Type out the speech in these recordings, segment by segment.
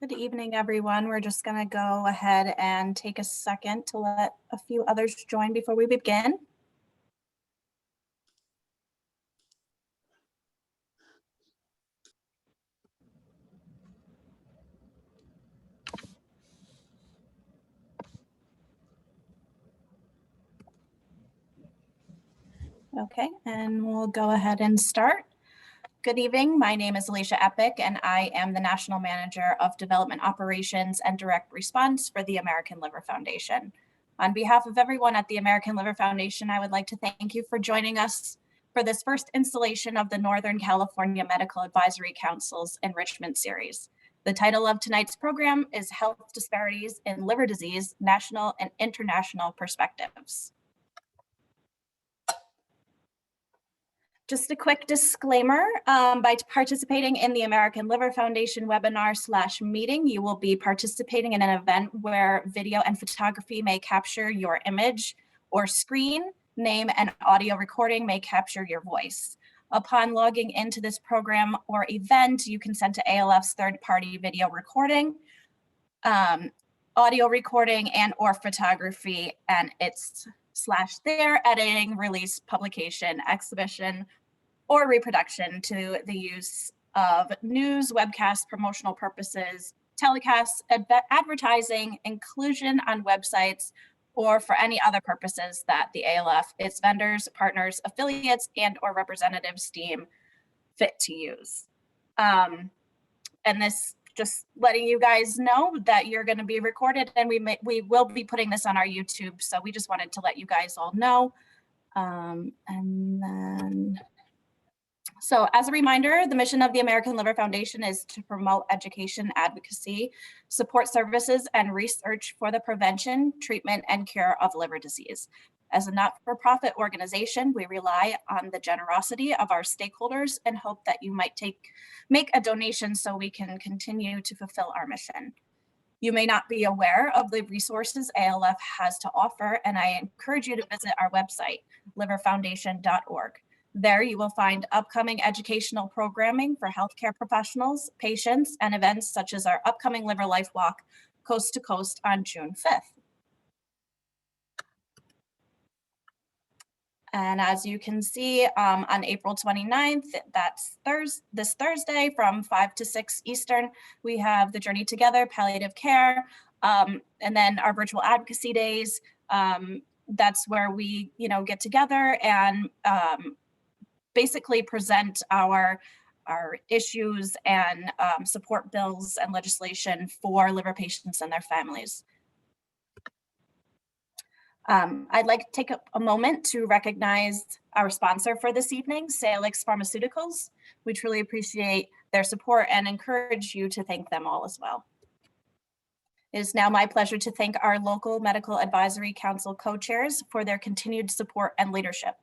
Good evening, everyone. We're just going to go ahead and take a second to let a few others join before we begin. Okay, and we'll go ahead and start. Good evening. My name is Alicia Epic, and I am the National Manager of Development Operations and Direct Response for the American Liver Foundation. On behalf of everyone at the American Liver Foundation, I would like to thank you for joining us for this first installation of the Northern California Medical Advisory Council's Enrichment Series. The title of tonight's program is Health Disparities in Liver Disease, National and International Perspectives. Just a quick disclaimer, by participating in the American Liver Foundation webinar/meeting, you will be participating in an event where video and photography may capture your image or screen, name and audio recording may capture your voice. Upon logging into this program or event, you consent to ALF's third-party video recording, audio recording and or photography, and its /their editing, release, publication, exhibition, or reproduction to the use of news, webcasts, promotional purposes, telecasts, advertising, inclusion on websites, or for any other purposes that the ALF, its vendors, partners, affiliates, and or representatives deem fit to use. And this just letting you guys know that you're going to be recorded, and we will be putting this on our YouTube. So we just wanted to let you guys all know. So as a reminder, the mission of the American Liver Foundation is to promote education, advocacy, support services, and research for the prevention, treatment, and cure of liver disease. As a not-for-profit organization, we rely on the generosity of our stakeholders and hope that you might make a donation so we can continue to fulfill our mission. You may not be aware of the resources ALF has to offer, and I encourage you to visit our website, liverfoundation.org. There you will find upcoming educational programming for healthcare professionals, patients, and events such as our upcoming Liver Life Walk, Coast to Coast on June 5th. And as you can see, on April 29th, that's this Thursday from 5 to 6 Eastern, we have the Journey Together Palliative Care, and then our virtual advocacy days. That's where we, get together and basically present our issues and support bills and legislation for liver patients and their families. I'd like to take a moment to recognize our sponsor for this evening, Salix Pharmaceuticals. We truly appreciate their support and encourage you to thank them all as well. It is now my pleasure to thank our local Medical Advisory Council co-chairs for their continued support and leadership.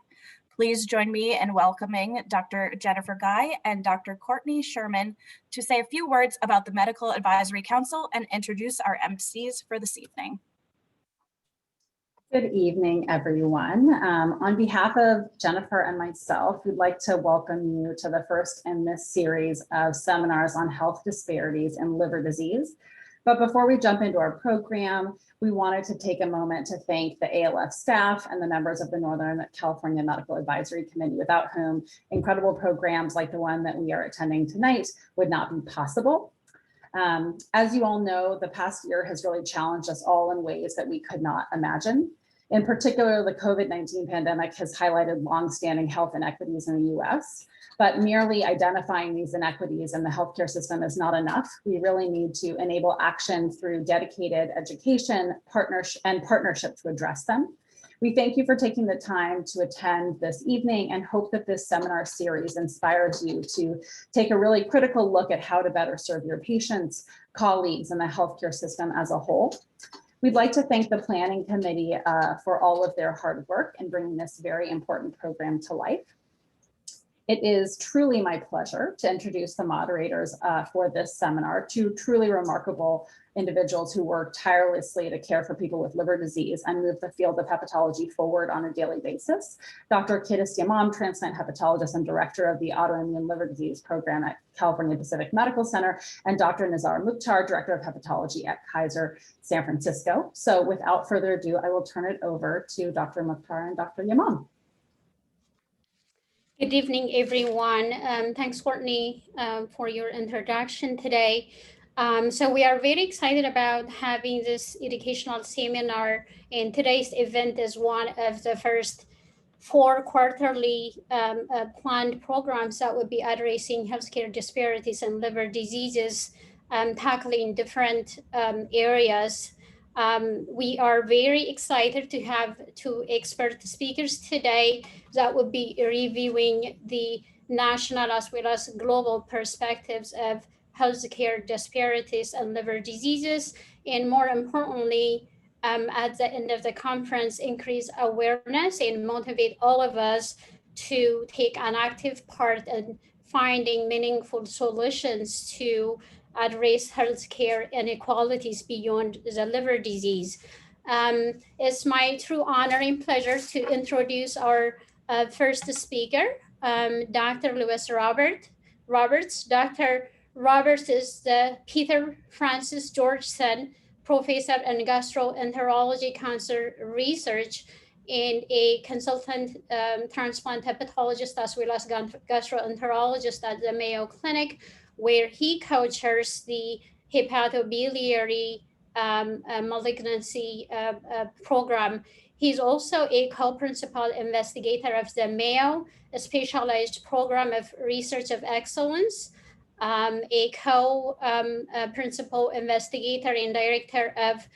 Please join me in welcoming Dr. Jennifer Guy and Dr. Courtney Sherman to say a few words about the Medical Advisory Council and introduce our MCs for this evening. Good evening, everyone. On behalf of Jennifer and myself, we'd like to welcome you to the first in this series of seminars on health disparities in liver disease. But before we jump into our program, we wanted to take a moment to thank the ALF staff and the members of the Northern California Medical Advisory Committee, without whom incredible programs like the one that we are attending tonight would not be possible. As you all know, the past year has really challenged us all in ways that we could not imagine. In particular, the COVID-19 pandemic has highlighted longstanding health inequities in the US, but merely identifying these inequities in the healthcare system is not enough. We really need to enable action through dedicated education, partnership to address them. We thank you for taking the time to attend this evening and hope that this seminar series inspires you to take a really critical look at how to better serve your patients, colleagues, and the healthcare system as a whole. We'd like to thank the planning committee for all of their hard work in bringing this very important program to life. It is truly my pleasure to introduce the moderators for this seminar, two truly remarkable individuals who work tirelessly to care for people with liver disease and move the field of hepatology forward on a daily basis. Dr. Kedis Yamam, transplant hepatologist and director of the Autoimmune Liver Disease Program at California Pacific Medical Center, and Dr. Nizar Mukhtar, director of hepatology at Kaiser San Francisco. So without further ado, I will turn it over to Dr. Mukhtar and Dr. Yamam. Good evening, everyone. Thanks, Courtney, for your introduction today. So we are very excited about having this educational seminar, and today's event is one of the first 4 quarterly planned programs that would be addressing healthcare disparities and liver diseases, tackling different areas. We are very excited to have 2 expert speakers today that will be reviewing the national as well as global perspectives of healthcare disparities and liver diseases, and more importantly, at the end of the conference, increase awareness and motivate all of us to take an active part in finding meaningful solutions to address healthcare inequalities beyond the liver disease. It's my true honor and pleasure to introduce our first speaker, Dr. Lewis Roberts. Dr. Roberts is the Peter Francis Georgeson Professor in Gastroenterology Cancer Research and a consultant transplant hepatologist as well as gastroenterologist at the Mayo Clinic, where he co-chairs the hepatobiliary malignancy program. He's also a co-principal investigator of the Mayo, a specialized program of research of excellence, a co-principal investigator and director of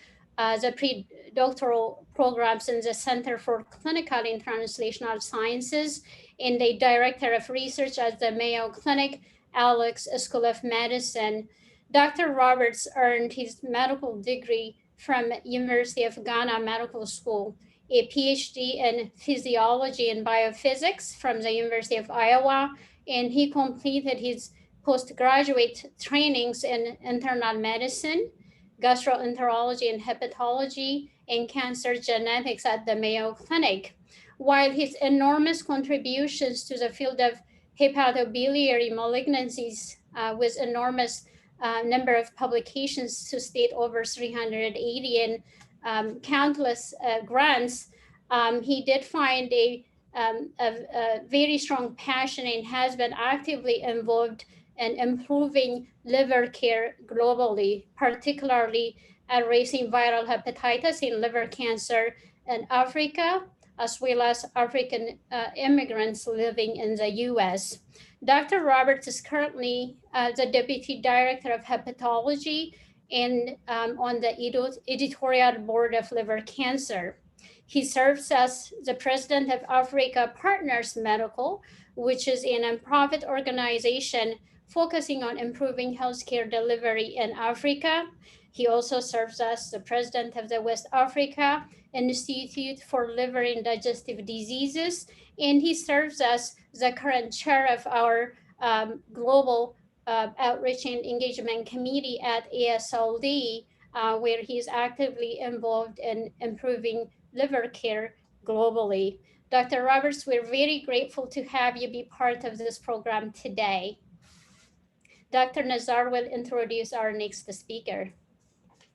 the pre-doctoral programs in the Center for Clinical and Translational Sciences, and a director of research at the Mayo Clinic, Alex School of Medicine. Dr. Roberts earned his medical degree from University of Ghana Medical School, a PhD in physiology and biophysics from the University of Iowa, and he completed his postgraduate trainings in internal medicine, gastroenterology and hepatology, and cancer genetics at the Mayo Clinic. While his enormous contributions to the field of hepatobiliary malignancies with enormous number of publications to state over 380 and countless grants, he did find a very strong passion and has been actively involved in improving liver care globally, particularly addressing viral hepatitis and liver cancer in Africa, as well as African immigrants living in the US. Dr. Roberts is currently the Deputy Director of Hepatology and on the editorial board of Liver Cancer. He serves as the President of Africa Partners Medical, which is a nonprofit organization focusing on improving healthcare delivery in Africa. He also serves as the President of the West Africa Institute for Liver and Digestive Diseases, and he serves as the current chair of our Global Outreach and Engagement Committee at ASLD, where he's actively involved in improving liver care globally. Dr. Roberts, we're very grateful to have you be part of this program today. Dr. Nizar will introduce our next speaker.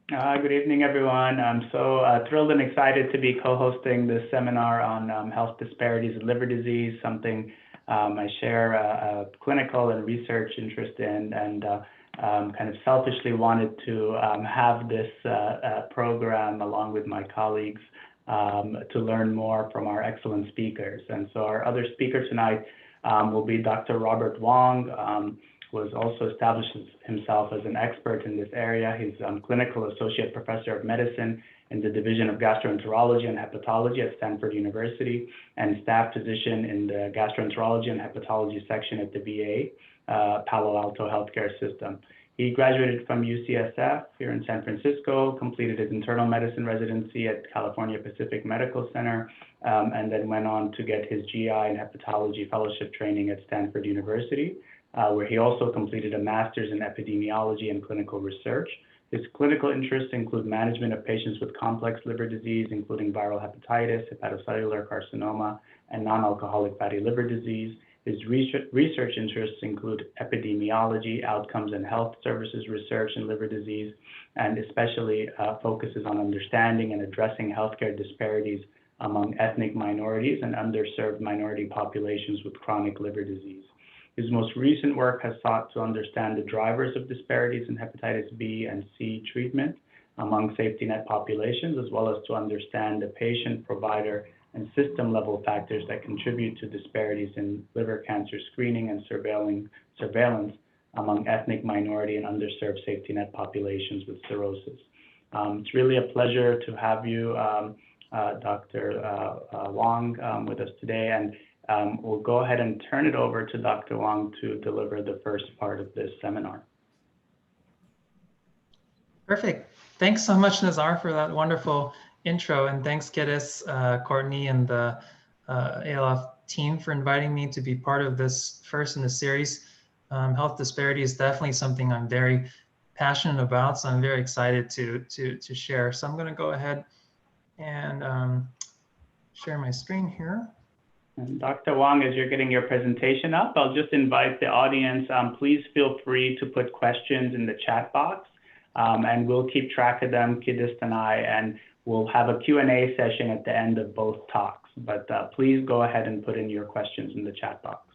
Good evening, everyone. I'm so thrilled and excited to be co-hosting this seminar on health disparities in liver disease, something I share a clinical and research interest in, and kind of selfishly wanted to have this program along with my colleagues to learn more from our excellent speakers. And so our other speaker tonight will be Dr. Robert Wong, who has also established himself as an expert in this area. He's clinical associate professor of medicine in the Division of Gastroenterology and Hepatology at Stanford University, and staff physician in the Gastroenterology and Hepatology section at the VA, Palo Alto Healthcare System. He graduated from UCSF here in San Francisco, completed his internal medicine residency at California Pacific Medical Center, and then went on to get his GI and hepatology fellowship training at Stanford University, where he also completed a master's in epidemiology and clinical research. His clinical interests include management of patients with complex liver disease, including viral hepatitis, hepatocellular carcinoma, and non-alcoholic fatty liver disease. His research interests include epidemiology, outcomes and health services research in liver disease, and especially focuses on understanding and addressing healthcare disparities among ethnic minorities and underserved minority populations with chronic liver disease. His most recent work has sought to understand the drivers of disparities in hepatitis B and C treatment among safety net populations, as well as to understand the patient, provider, and system-level factors that contribute to disparities in liver cancer screening and surveillance among ethnic minority and underserved safety net populations with cirrhosis. It's really a pleasure to have you, Dr. Wong, with us today, and we'll go ahead and turn it over to Dr. Wong to deliver the first part of this seminar. Perfect. Thanks so much, Nazar, for that wonderful intro, and thanks Geddes, Courtney, and the ALF team for inviting me to be part of this first in the series. Health disparity is definitely something I'm very passionate about, so I'm very excited to share. So I'm going to go ahead and share my screen here. And Dr. Wong, as you're getting your presentation up, I'll just invite the audience, please feel free to put questions in the chat box, and we'll keep track of them, Geddes and I, and we'll have a Q&A session at the end of both talks, but please go ahead and put in your questions in the chat box.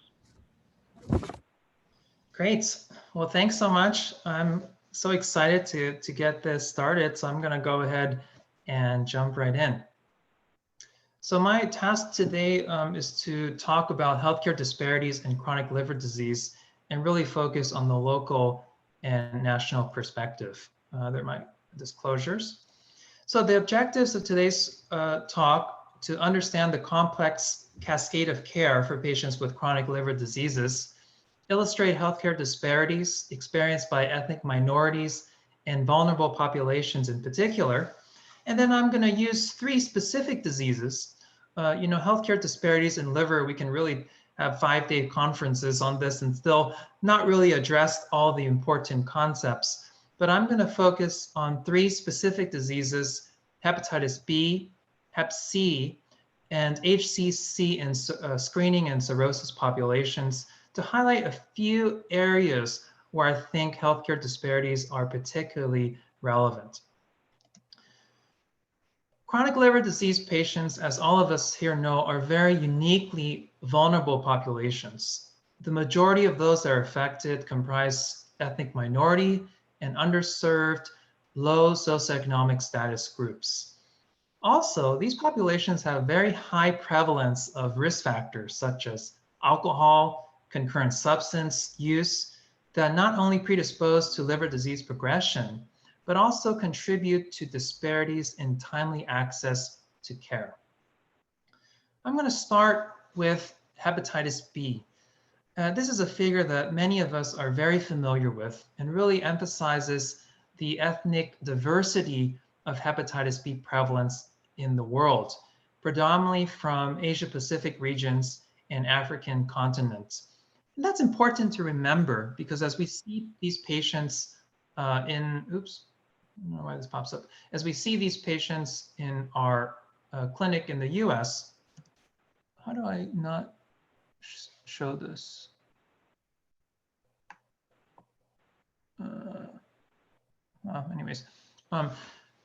Great. Well, thanks so much. I'm so excited to get this started, so I'm going to go ahead and jump right in. So my task today is to talk about healthcare disparities in chronic liver disease and really focus on the local and national perspective. They're my disclosures. So the objectives of today's talk to understand the complex cascade of care for patients with chronic liver diseases, illustrate healthcare disparities experienced by ethnic minorities and vulnerable populations in particular. And then I'm going to use 3 specific diseases. Healthcare disparities in liver, we can really have 5-day conferences on this and still not really address all the important concepts. But I'm going to focus on 3 specific diseases: hepatitis B, hep C, and HCC in screening and cirrhosis populations, to highlight a few areas where I think healthcare disparities are particularly relevant. Chronic liver disease patients, as all of us here know, are very uniquely vulnerable populations. The majority of those that are affected comprise ethnic minority and underserved, low socioeconomic status groups. Also, these populations have very high prevalence of risk factors such as alcohol, concurrent substance use that not only predispose to liver disease progression, but also contribute to disparities in timely access to care. I'm going to start with hepatitis B. This is a figure that many of us are very familiar with and really emphasizes the ethnic diversity of hepatitis B prevalence in the world, predominantly from Asia-Pacific regions and African continents. And that's important to remember because as we see these patients I don't know why this pops up. As we see these patients in our clinic in the US, how do I not show this?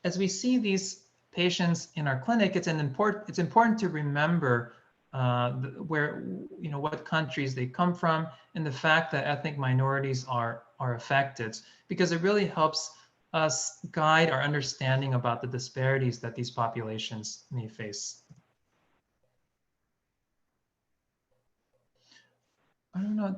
As we see these patients in our clinic, it's important to remember what countries they come from and the fact that ethnic minorities are affected, because it really helps us guide our understanding about the disparities that these populations may face. I don't know,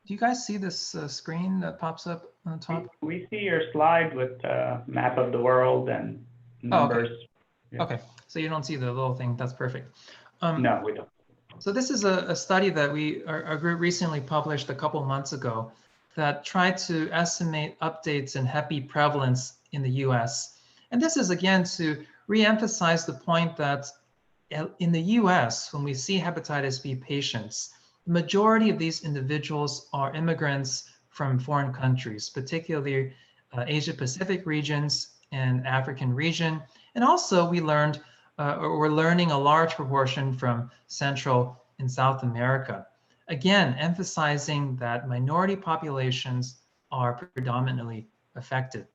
do you guys see this screen that pops up on the top? We see your slide with the map of the world and numbers. Oh, okay. Yeah. Okay, so you don't see the little thing, that's perfect. No, we don't. So this is a study that our group recently published a couple months ago that try to estimate updates in Hep B prevalence in the US. And this is again to re-emphasize the point that in the US, when we see hepatitis B patients, the majority of these individuals are immigrants from foreign countries, particularly Asia Pacific regions and African region. And also we learned, or we're learning a large proportion from Central and South America. Again, emphasizing that minority populations are predominantly affected.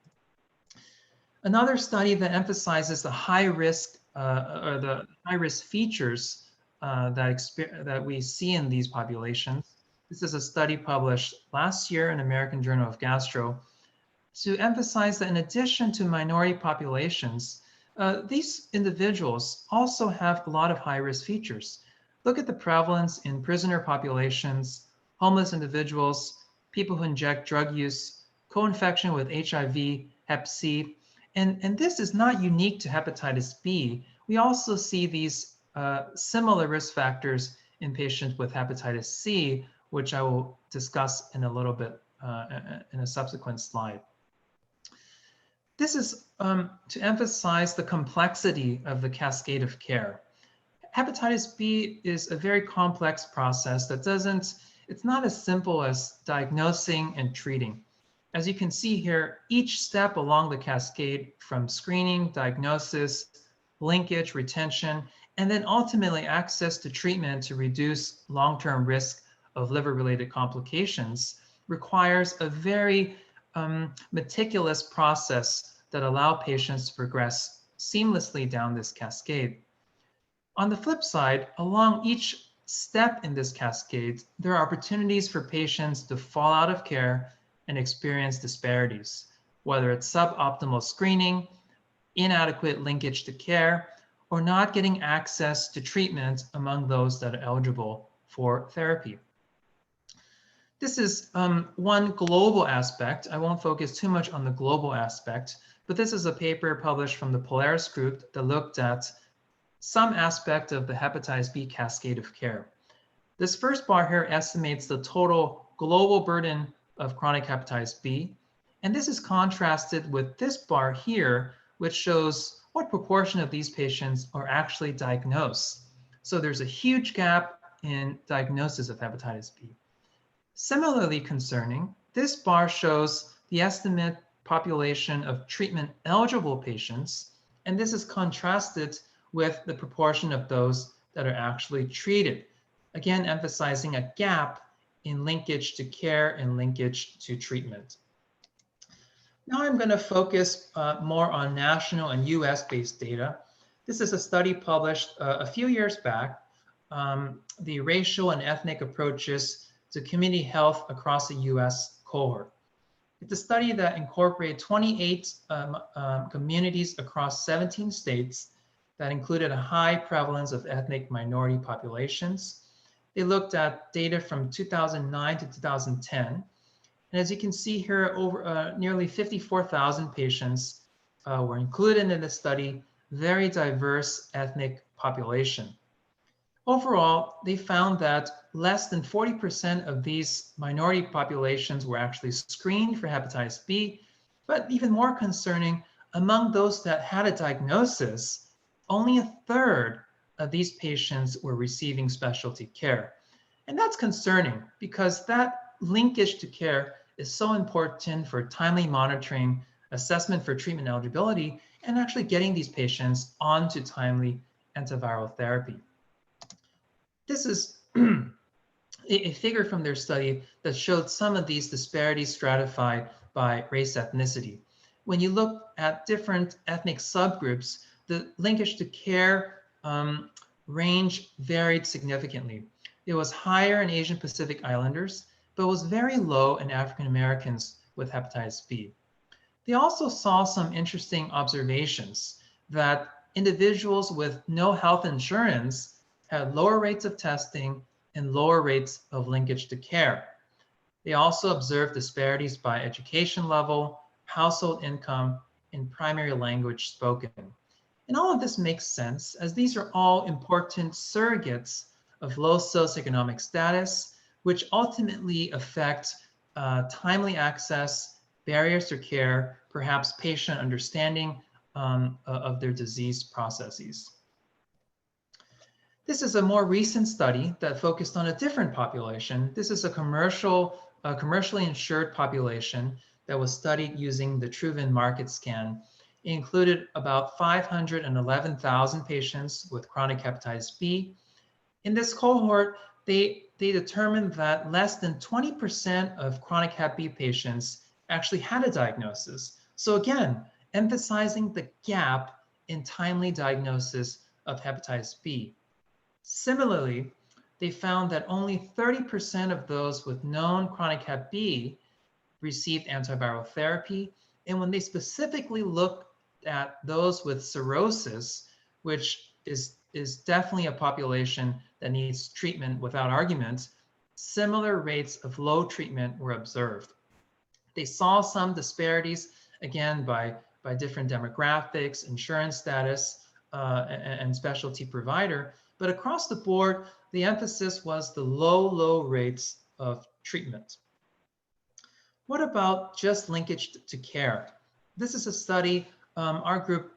Another study that emphasizes the high risk or the high risk features that we see in these populations. This is a study published last year in American Journal of Gastro to emphasize that in addition to minority populations, these individuals also have a lot of high risk features. Look at the prevalence in prisoner populations, homeless individuals, people who inject drug use, co-infection with HIV, Hep C, and this is not unique to hepatitis B. We also see these similar risk factors in patients with hepatitis C, which I will discuss in a little bit in a subsequent slide. This is to emphasize the complexity of the cascade of care. Hepatitis B is a very complex process that it's not as simple as diagnosing and treating. As you can see here, each step along the cascade from screening, diagnosis, linkage, retention, and then ultimately access to treatment to reduce long-term risk of liver-related complications requires a very meticulous process that allow patients to progress seamlessly down this cascade. On the flip side, along each step in this cascade, there are opportunities for patients to fall out of care and experience disparities, whether it's suboptimal screening, inadequate linkage to care, or not getting access to treatment among those that are eligible for therapy. This is one global aspect. I won't focus too much on the global aspect, but this is a paper published from the Polaris group that looked at some aspect of the hepatitis B cascade of care. This first bar here estimates the total global burden of chronic hepatitis B, and this is contrasted with this bar here, which shows what proportion of these patients are actually diagnosed. So there's a huge gap in diagnosis of hepatitis B. Similarly concerning, this bar shows the estimate population of treatment eligible patients, and this is contrasted with the proportion of those that are actually treated. Again, emphasizing a gap in linkage to care and linkage to treatment. Now I'm going to focus more on national and US-based data. This is a study published a few years back, the racial and ethnic approaches to community health across the US cohort. It's a study that incorporated 28 communities across 17 states that included a high prevalence of ethnic minority populations. They looked at data from 2009 to 2010. And as you can see here, over nearly 54,000 patients were included in the study, very diverse ethnic population. Overall, they found that less than 40% of these minority populations were actually screened for hepatitis B, but even more concerning, among those that had a diagnosis, only a third of these patients were receiving specialty care. And that's concerning because that linkage to care is so important for timely monitoring, assessment for treatment eligibility, and actually getting these patients onto timely antiviral therapy. This is a figure from their study that showed some of these disparities stratified by race ethnicity. When you look at different ethnic subgroups, the linkage to care range varied significantly. It was higher in Asian Pacific Islanders, but was very low in African Americans with hepatitis B. They also saw some interesting observations that individuals with no health insurance had lower rates of testing and lower rates of linkage to care. They also observed disparities by education level, household income, and primary language spoken. And all of this makes sense as these are all important surrogates of low socioeconomic status, which ultimately affect timely access, barriers to care, perhaps patient understanding of their disease processes. This is a more recent study that focused on a different population. This is a commercially insured population that was studied using the TruVin market scan. It included about 511,000 patients with chronic hepatitis B. In this cohort, they determined that less than 20% of chronic hep B patients actually had a diagnosis. So again, emphasizing the gap in timely diagnosis of hepatitis B. Similarly, they found that only 30% of those with known chronic hep B received antiviral therapy. And when they specifically looked at those with cirrhosis, which is definitely a population that needs treatment without argument, similar rates of low treatment were observed. They saw some disparities, again, by different demographics, insurance status, and specialty provider. But across the board, the emphasis was the low rates of treatment. What about just linkage to care? This is a study our group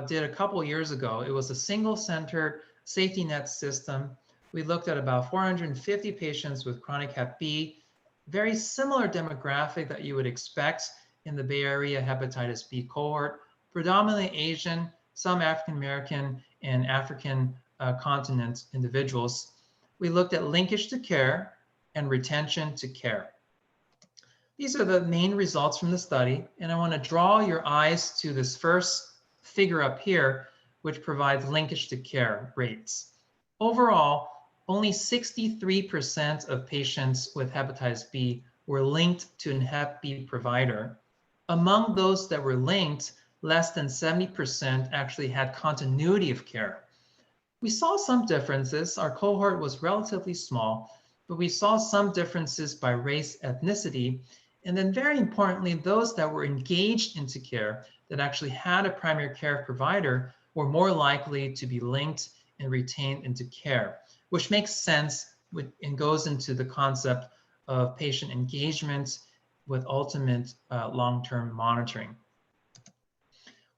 did a couple years ago. It was a single-centered safety net system. We looked at about 450 patients with chronic hep B, very similar demographic that you would expect in the Bay Area hepatitis B cohort, predominantly Asian, some African American and African continent individuals. We looked at linkage to care and retention to care. These are the main results from the study, and I want to draw your eyes to this first figure up here, which provides linkage to care rates. Overall, only 63% of patients with hepatitis B were linked to an hep B provider. Among those that were linked, less than 70% actually had continuity of care. We saw some differences. Our cohort was relatively small, but we saw some differences by race, ethnicity, and then very importantly, those that were engaged into care that actually had a primary care provider were more likely to be linked and retained into care, which makes sense and goes into the concept of patient engagement with ultimate long-term monitoring.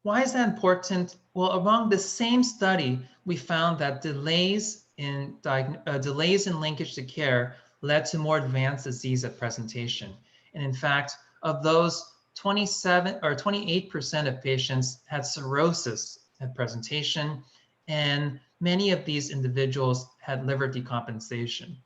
Why is that important? Well, among the same study, we found that delays in linkage to care led to more advanced disease at presentation. And in fact, of those, 28% of patients had cirrhosis at presentation, and many of these individuals had liver decompensation.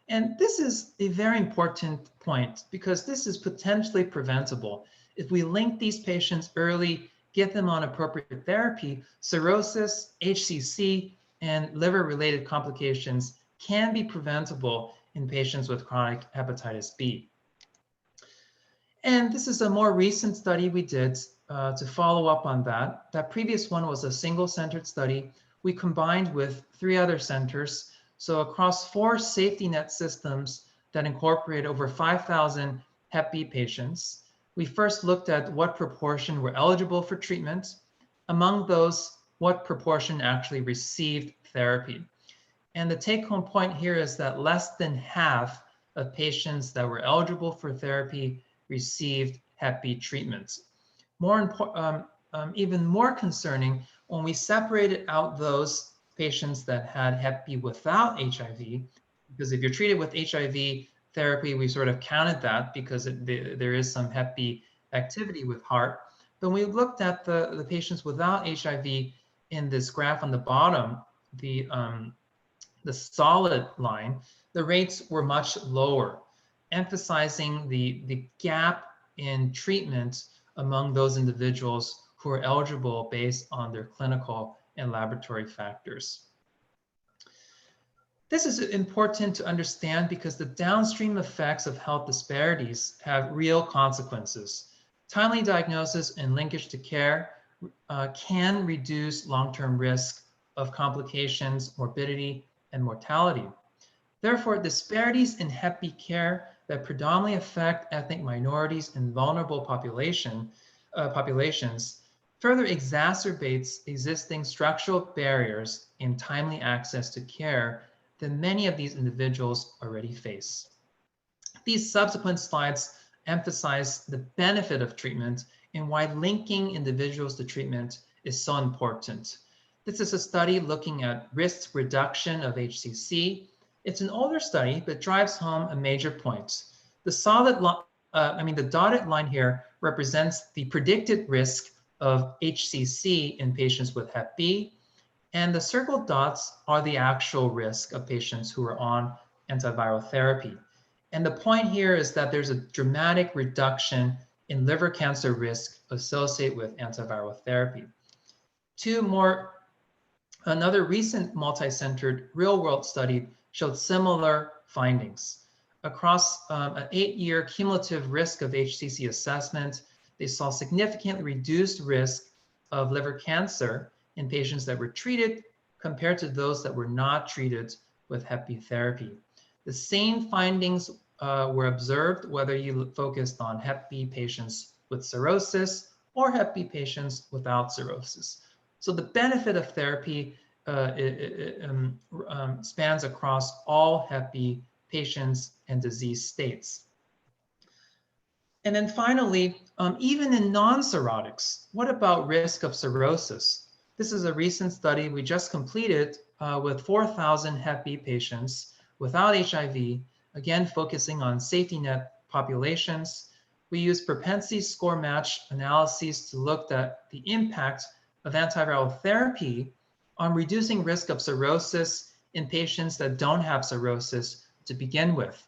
And this is a very important point because this is potentially preventable. If we link these patients early, get them on appropriate therapy, cirrhosis, HCC, and liver-related complications can be preventable in patients with chronic hepatitis B. And this is a more recent study we did to follow up on that. That previous one was a single-centered study. We combined with 3 other centers. So across 4 safety net systems that incorporate over 5,000 hep B patients, we first looked at what proportion were eligible for treatment. Among those, what proportion actually received therapy. And the take-home point here is that less than half of patients that were eligible for therapy received hep B treatments. Even more concerning, when we separated out those patients that had hep B without HIV, because if you're treated with HIV therapy, we sort of counted that because there is some hep B activity with heart. But when we looked at the patients without HIV in this graph on the bottom, the solid line, the rates were much lower, emphasizing the gap in treatment among those individuals who are eligible based on their clinical and laboratory factors. This is important to understand because the downstream effects of health disparities have real consequences. Timely diagnosis and linkage to care can reduce long-term risk of complications, morbidity, and mortality. Therefore, disparities in hep B care that predominantly affect ethnic minorities and vulnerable populations further exacerbates existing structural barriers in timely access to care that many of these individuals already face. These subsequent slides emphasize the benefit of treatment and why linking individuals to treatment is so important. This is a study looking at risk reduction of HCC. It's an older study, but drives home a major point. The dotted line here represents the predicted risk of HCC in patients with Hep B, and the circled dots are the actual risk of patients who are on antiviral therapy. And the point here is that there's a dramatic reduction in liver cancer risk associated with antiviral therapy. Another recent multi-centered real-world study showed similar findings. Across an 8-year cumulative risk of HCC assessment, they saw significantly reduced risk of liver cancer in patients that were treated compared to those that were not treated with Hep B therapy. The same findings were observed whether you focused on Hep B patients with cirrhosis or Hep B patients without cirrhosis. So the benefit of therapy spans across all Hep B patients and disease states. And then finally, even in non-cirrhotics, what about risk of cirrhosis? This is a recent study we just completed with 4,000 Hep B patients without HIV, again, focusing on safety net populations. We used propensity score match analyses to look at the impact of antiviral therapy on reducing risk of cirrhosis in patients that don't have cirrhosis to begin with.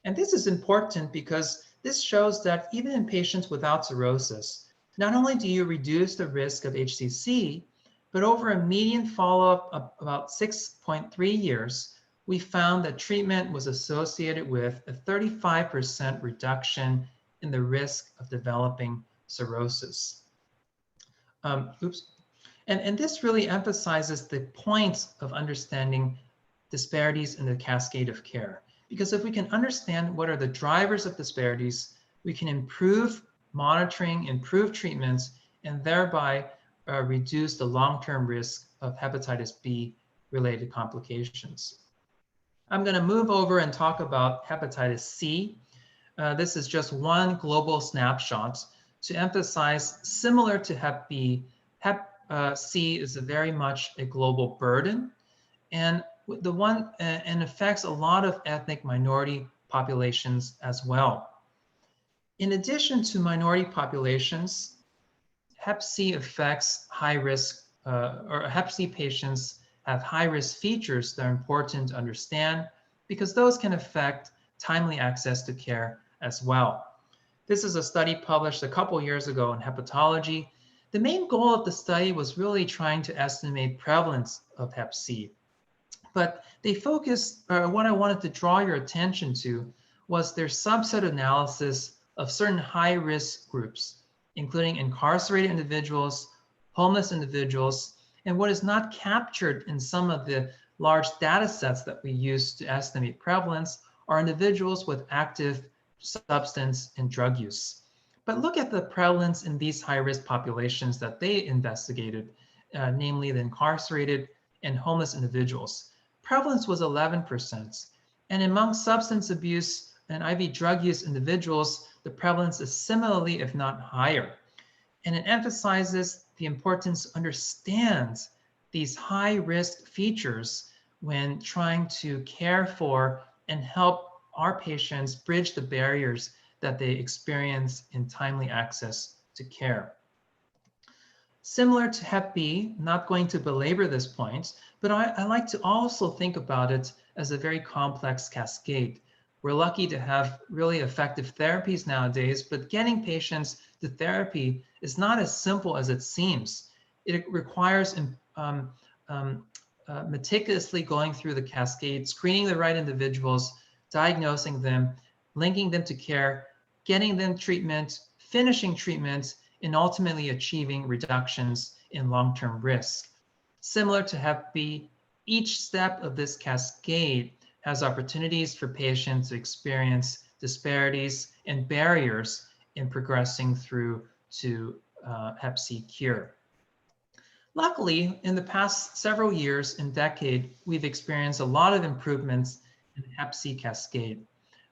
And this is important because this shows that even in patients without cirrhosis, not only do you reduce the risk of HCC, but over a median follow-up of about 6.3 years, we found that treatment was associated with a 35% reduction in the risk of developing cirrhosis. And this really emphasizes the point of understanding disparities in the cascade of care. Because if we can understand what are the drivers of disparities, we can improve monitoring, improve treatments, and thereby reduce the long-term risk of hepatitis B related complications. I'm going to move over and talk about hepatitis C. This is just one global snapshot to emphasize, similar to Hep B, Hep C is very much a global burden, and affects a lot of ethnic minority populations as well. In addition to minority populations, Hep C affects high risk, or Hep C patients have high risk features that are important to understand because those can affect timely access to care as well. This is a study published a couple years ago in Hepatology. The main goal of the study was really trying to estimate prevalence of Hep C. But they focused, what I wanted to draw your attention to was their subset analysis of certain high-risk groups, including incarcerated individuals, homeless individuals, and what is not captured in some of the large data sets that we use to estimate prevalence are individuals with active substance and drug use. But look at the prevalence in these high-risk populations that they investigated, namely the incarcerated and homeless individuals. Prevalence was 11%. And among substance abuse and IV drug use individuals, the prevalence is similarly, if not higher. And it emphasizes the importance to understand these high-risk features when trying to care for and help our patients bridge the barriers that they experience in timely access to care. Similar to Hep B, not going to belabor this point, but I like to also think about it as a very complex cascade. We're lucky to have really effective therapies nowadays, but getting patients to therapy is not as simple as it seems. It requires meticulously going through the cascade, screening the right individuals, diagnosing them, linking them to care, getting them treatment, finishing treatment, and ultimately achieving reductions in long-term risk. Similar to Hep B, each step of this cascade has opportunities for patients to experience disparities and barriers in progressing through to Hep C cure. Luckily, in the past several years and decade, we've experienced a lot of improvements in the Hep C cascade.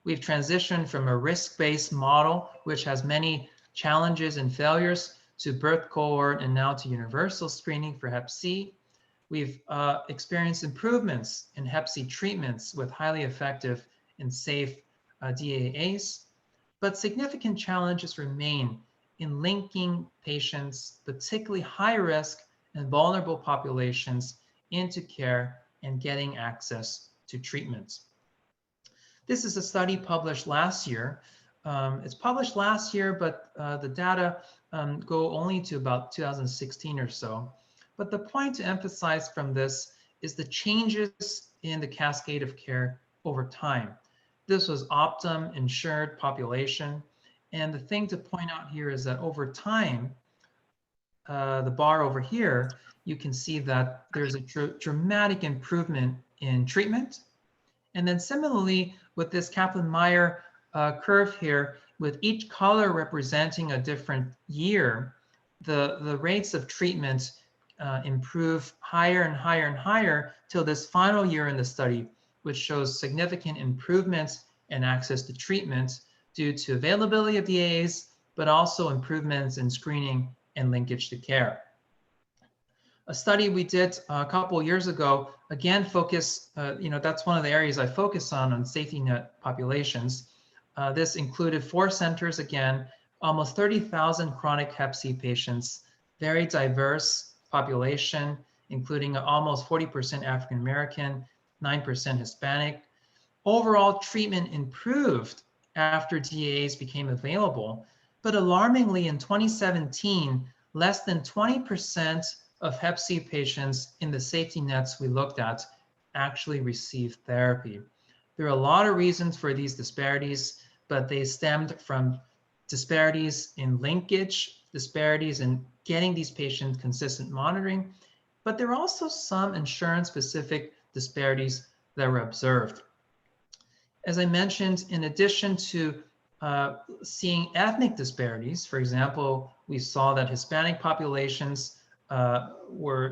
We've transitioned from a risk-based model, which has many challenges and failures, to birth cohort and now to universal screening for Hep C. We've experienced improvements in Hep C treatments with highly effective and safe DAAs, but significant challenges remain in linking patients, particularly high risk and vulnerable populations, into care and getting access to treatments. This is a study published last year. It's published last year, but the data go only to about 2016 or so. But the point to emphasize from this is the changes in the cascade of care over time. This was Optum insured population. And the thing to point out here is that over time, the bar over here, you can see that there's a dramatic improvement in treatment. And then similarly, with this Kaplan-Meier curve here, with each color representing a different year, the rates of treatment improve higher and higher and higher till this final year in the study, which shows significant improvements in access to treatment due to availability of DAAs, but also improvements in screening and linkage to care. A study we did a couple of years ago, again, that's one of the areas I focus on safety net populations. This included 4 centers, again, almost 30,000 chronic Hep C patients, very diverse population, including almost 40% African American, 9% Hispanic. Overall treatment improved after DAAs became available, but alarmingly in 2017, less than 20% of Hep C patients in the safety nets we looked at actually received therapy. There are a lot of reasons for these disparities, but they stemmed from disparities in linkage, disparities in getting these patients consistent monitoring, but there are also some insurance-specific disparities that were observed. As I mentioned, in addition to seeing ethnic disparities, for example, we saw that Hispanic populations were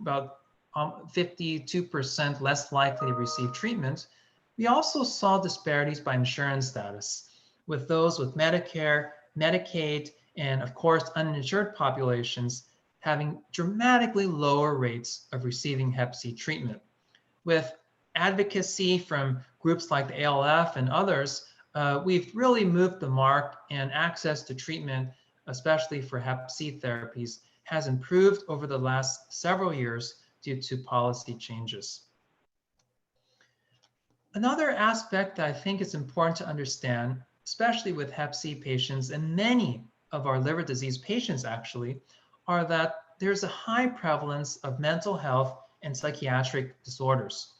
about 52% less likely to receive treatment. We also saw disparities by insurance status, with those with Medicare, Medicaid, and of course uninsured populations having dramatically lower rates of receiving Hep C treatment. With advocacy from groups like the ALF and others, we've really moved the mark, and access to treatment, especially for Hep C therapies, has improved over the last several years due to policy changes. Another aspect that I think is important to understand, especially with Hep C patients and many of our liver disease patients actually, are that there's a high prevalence of mental health and psychiatric disorders.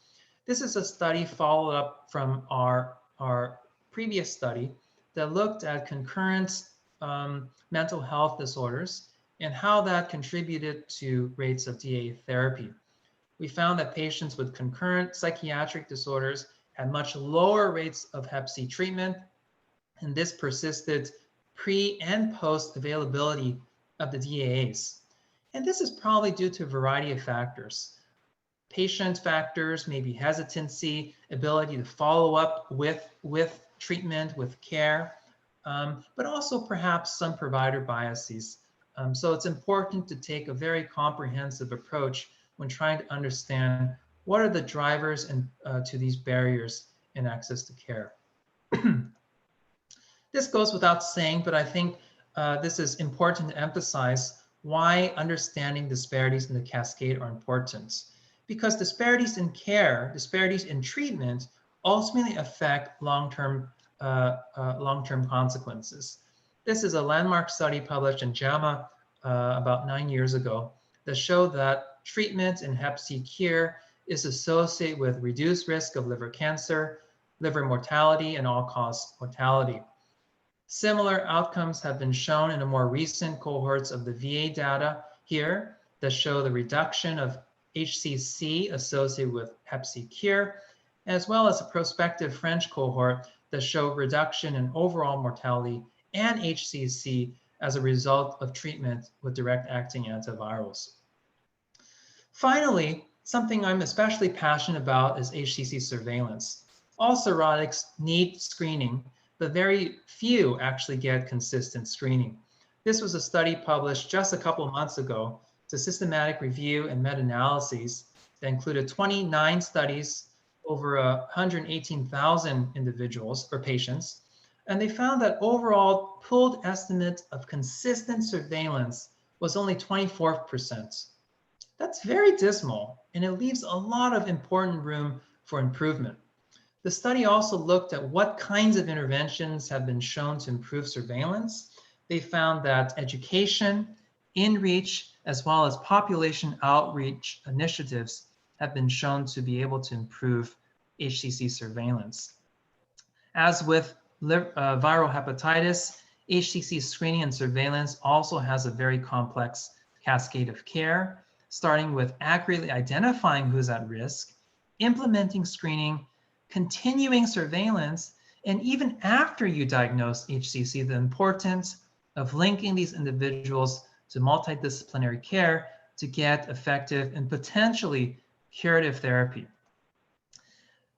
This is a study followed up from our previous study that looked at concurrent mental health disorders and how that contributed to rates of DAA therapy. We found that patients with concurrent psychiatric disorders had much lower rates of Hep C treatment, and this persisted pre and post availability of the DAAs. And this is probably due to a variety of factors. Patient factors, maybe hesitancy, ability to follow up with treatment, with care, but also perhaps some provider biases. So it's important to take a very comprehensive approach when trying to understand what are the drivers to these barriers in access to care. This goes without saying, but I think this is important to emphasize why understanding disparities in the cascade are important. Because disparities in care, disparities in treatment ultimately affect long-term consequences. This is a landmark study published in JAMA about 9 years ago that showed that treatment in Hep C cure is associated with reduced risk of liver cancer, liver mortality, and all-cause mortality. Similar outcomes have been shown in the more recent cohorts of the VA data here that show the reduction of HCC associated with Hep C cure, as well as a prospective French cohort that showed reduction in overall mortality and HCC as a result of treatment with direct-acting antivirals. Finally, something I'm especially passionate about is HCC surveillance. All cirrhotics need screening, but very few actually get consistent screening. This was a study published just a couple of months ago. It's a systematic review and meta-analyses that included 29 studies over 118,000 individuals or patients. And they found that overall pooled estimate of consistent surveillance was only 24%. That's very dismal, and it leaves a lot of important room for improvement. The study also looked at what kinds of interventions have been shown to improve surveillance. They found that education, in-reach, as well as population outreach initiatives have been shown to be able to improve HCC surveillance. As with viral hepatitis, HCC screening and surveillance also has a very complex cascade of care, starting with accurately identifying who's at risk, implementing screening, continuing surveillance, and even after you diagnose HCC, the importance of linking these individuals to multidisciplinary care to get effective and potentially curative therapy.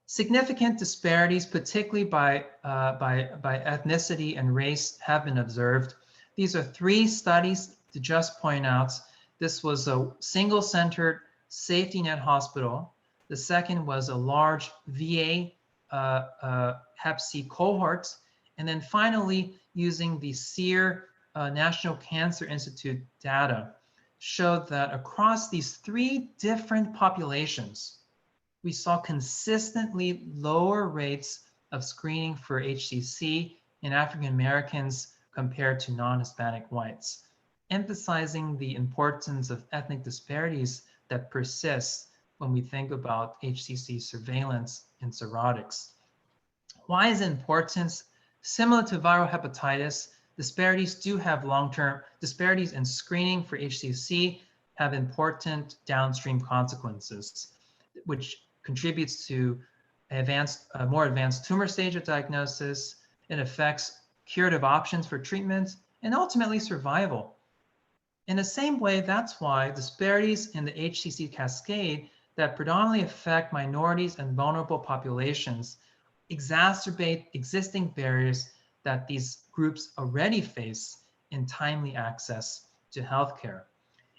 Significant disparities, particularly by ethnicity and race, have been observed. These are 3 studies to just point out. This was a single-centered safety net hospital. The second was a large VA Hep C cohort. And then finally, using the SEER National Cancer Institute data, showed that across these 3 different populations, we saw consistently lower rates of screening for HCC in African Americans compared to non-Hispanic whites, emphasizing the importance of ethnic disparities that persist when we think about HCC surveillance in cirrhotics. Why is it important? Similar to viral hepatitis, disparities in screening for HCC have important downstream consequences, which contributes to more advanced tumor stage of diagnosis. It affects curative options for treatment and ultimately survival. In the same way, that's why disparities in the HCC cascade that predominantly affect minorities and vulnerable populations exacerbate existing barriers that these groups already face in timely access to healthcare.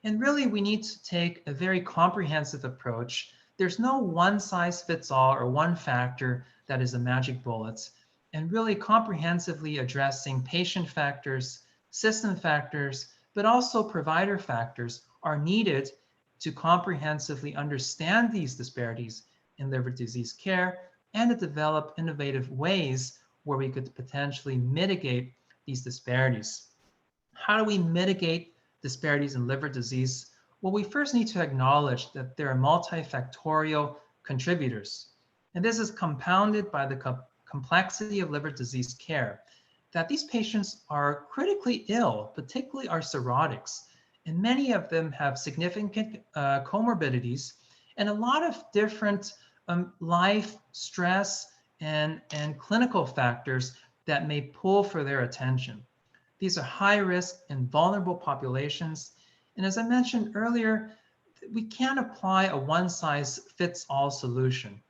And really, we need to take a very comprehensive approach. There's no one size fits all or one factor that is a magic bullet, and really comprehensively addressing patient factors, system factors, but also provider factors are needed to comprehensively understand these disparities in liver disease care and to develop innovative ways where we could potentially mitigate these disparities. How do we mitigate disparities in liver disease? Well, we first need to acknowledge that there are multifactorial contributors, and this is compounded by the complexity of liver disease care, that these patients are critically ill, particularly our cirrhotics, and many of them have significant comorbidities and a lot of different life, stress, and clinical factors that may pull for their attention. These are high risk and vulnerable populations. And as I mentioned earlier, we can't apply a one size fits all solution.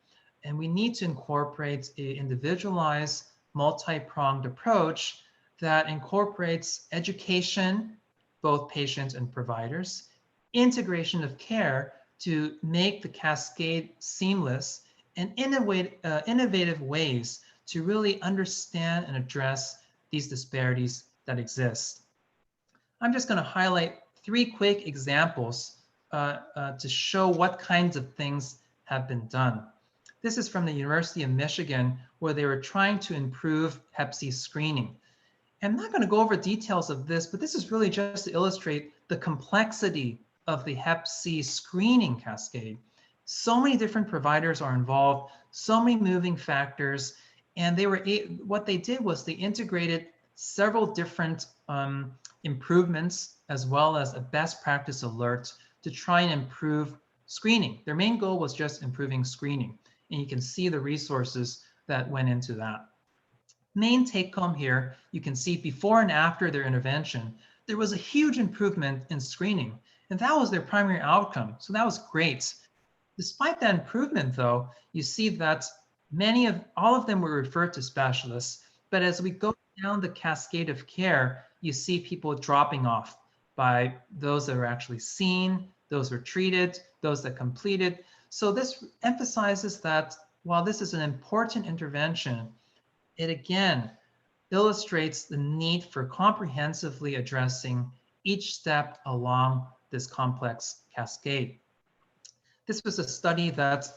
And we need to incorporate an individualized, multi-pronged approach that incorporates education, both patients and providers, integration of care to make the cascade seamless, and innovative ways to really understand and address these disparities that exist. I'm just going to highlight 3 quick examples to show what kinds of things have been done. This is from the University of Michigan, where they were trying to improve Hep C screening. I'm not going to go over details of this, but this is really just to illustrate the complexity of the Hep C screening cascade. So many different providers are involved, so many moving factors, and what they did was they integrated several different improvements as well as a best practice alert to try and improve screening. Their main goal was just improving screening, and you can see the resources that went into that. Main take home here, you can see before and after their intervention, there was a huge improvement in screening, and that was their primary outcome. So that was great. Despite that improvement though, you see that all of them were referred to specialists, but as we go down the cascade of care, you see people dropping off by those that are actually seen, those who are treated, those that completed. So this emphasizes that while this is an important intervention, it again illustrates the need for comprehensively addressing each step along this complex cascade. This was a study that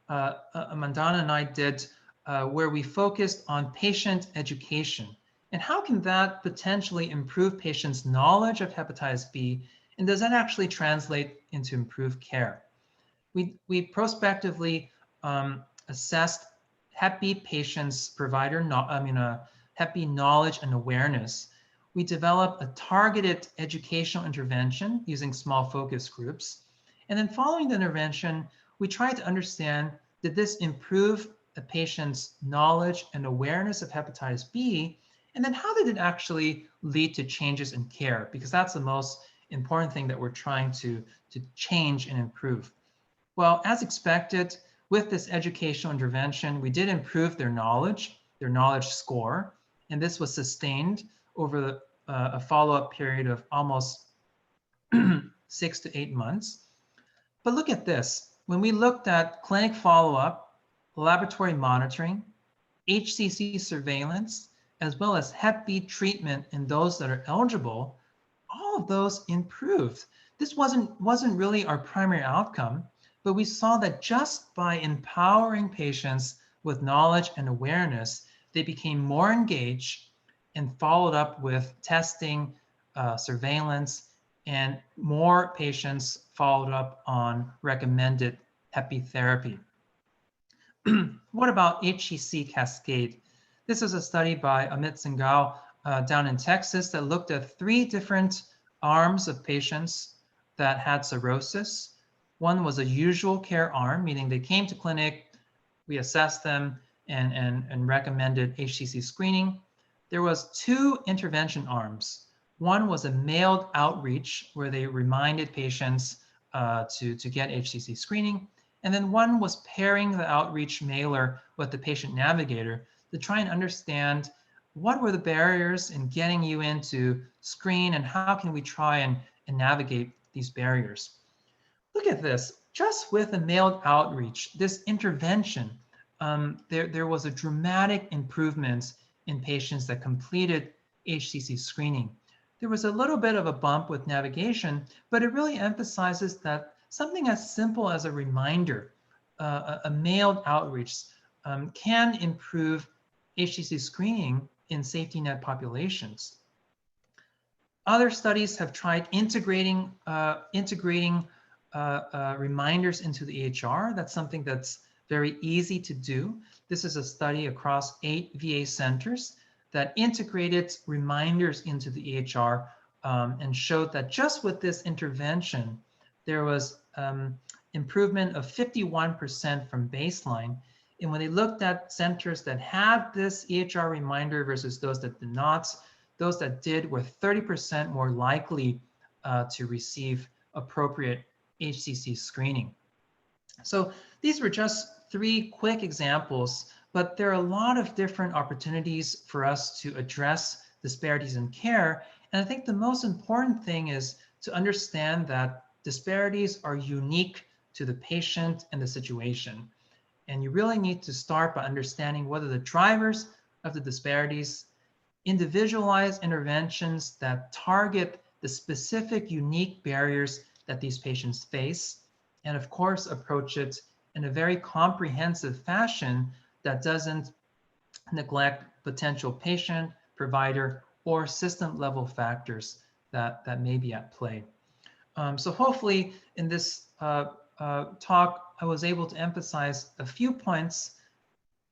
Mandana and I did where we focused on patient education and how can that potentially improve patients' knowledge of hepatitis B, and does that actually translate into improved care? We prospectively assessed Hep B patients' Hep B knowledge and awareness. We developed a targeted educational intervention using small focus groups. And then following the intervention, we tried to understand, did this improve a patient's knowledge and awareness of hepatitis B? And then how did it actually lead to changes in care? Because that's the most important thing that we're trying to change and improve. Well, as expected, with this educational intervention, we did improve their knowledge score, and this was sustained over a follow-up period of almost 6 to 8 months. But look at this. When we looked at clinic follow-up, laboratory monitoring, HCC surveillance, as well as Hep B treatment in those that are eligible, all of those improved. This wasn't really our primary outcome, but we saw that just by empowering patients with knowledge and awareness, they became more engaged and followed up with testing, surveillance, and more patients followed up on recommended Hep B therapy. What about HCC cascade? This is a study by Amit Singhal down in Texas that looked at 3 different arms of patients that had cirrhosis. One was a usual care arm, meaning they came to clinic, we assessed them and recommended HCC screening. There was 2 intervention arms. One was a mailed outreach where they reminded patients to get HCC screening. And then one was pairing the outreach mailer with the patient navigator to try and understand what were the barriers in getting you in to screen and how can we try and navigate these barriers. Look at this, just with a mailed outreach, this intervention, there was a dramatic improvement in patients that completed HCC screening. There was a little bit of a bump with navigation, but it really emphasizes that something as simple as a reminder, a mailed outreach can improve HCC screening in safety net populations. Other studies have tried integrating reminders into the EHR. That's something that's very easy to do. This is a study across 8 VA centers that integrated reminders into the EHR and showed that just with this intervention, there was improvement of 51% from baseline. And when they looked at centers that had this EHR reminder versus those that did not, those that did were 30% more likely to receive appropriate HCC screening. So these were just 3 quick examples, but there are a lot of different opportunities for us to address disparities in care. And I think the most important thing is to understand that disparities are unique to the patient and the situation. And you really need to start by understanding what are the drivers of the disparities, individualized interventions that target the specific unique barriers that these patients face, and of course, approach it in a very comprehensive fashion that doesn't neglect potential patient, provider, or system level factors that may be at play. So hopefully in this talk, I was able to emphasize a few points.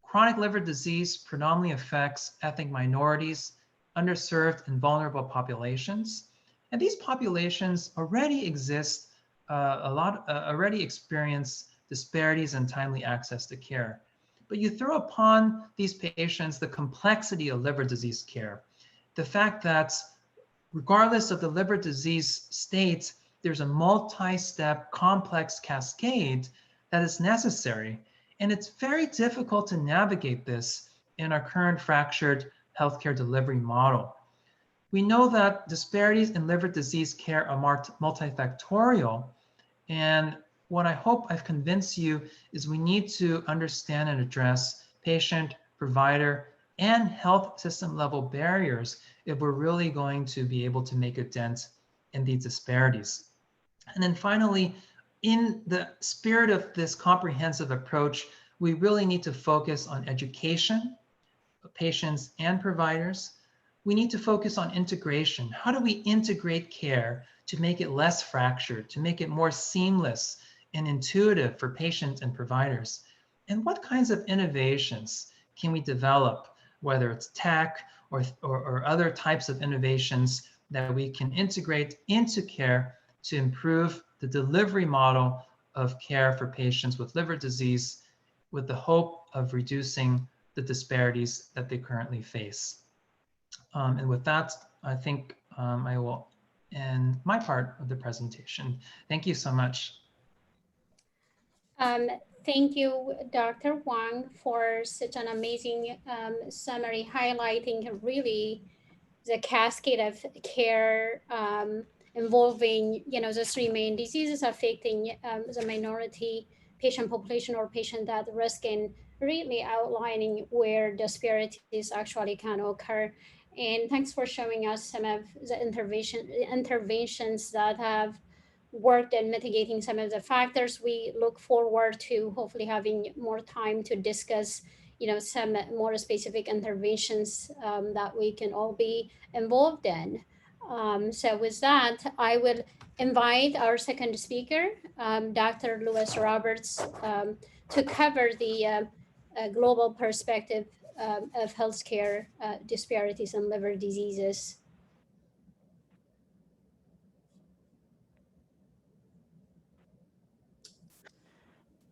Chronic liver disease predominantly affects ethnic minorities, underserved and vulnerable populations. And these populations already exist, already experience disparities in timely access to care. But you throw upon these patients the complexity of liver disease care, the fact that regardless of the liver disease state, there's a multi-step complex cascade that is necessary. And it's very difficult to navigate this in our current fractured healthcare delivery model. We know that disparities in liver disease care are multifactorial. And what I hope I've convinced you is we need to understand and address patient, provider, and health system level barriers if we're really going to be able to make a dent in these disparities. And then finally, in the spirit of this comprehensive approach, we really need to focus on education of patients and providers. We need to focus on integration. How do we integrate care to make it less fractured, to make it more seamless and intuitive for patients and providers? And what kinds of innovations can we develop, whether it's tech or other types of innovations that we can integrate into care to improve the delivery model of care for patients with liver disease with the hope of reducing the disparities that they currently face. And with that, I think I will end my part of the presentation. Thank you so much. Thank you, Dr. Wong, for such an amazing summary highlighting really the cascade of care involving, the three main diseases affecting the minority patient population or patient at risk, and really outlining where disparities actually can occur. And thanks for showing us some of the interventions that have worked in mitigating some of the factors. We look forward to hopefully having more time to discuss some more specific interventions that we can all be involved in. So with that, I will invite our second speaker, Dr. Lewis Roberts, to cover the global perspective of healthcare disparities in liver diseases.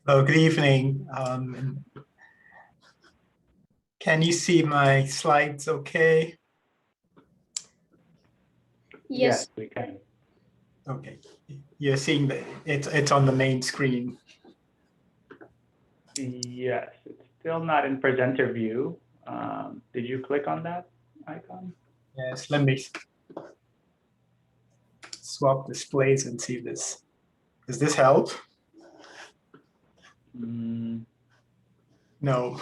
Hello, good evening. Can you see my slides okay? Yes, we can. Okay, you're seeing that it's on the main screen. Yes, it's still not in presenter view. Did you click on that icon? Yes, let me swap displays and see this. Does this help? Mm, No.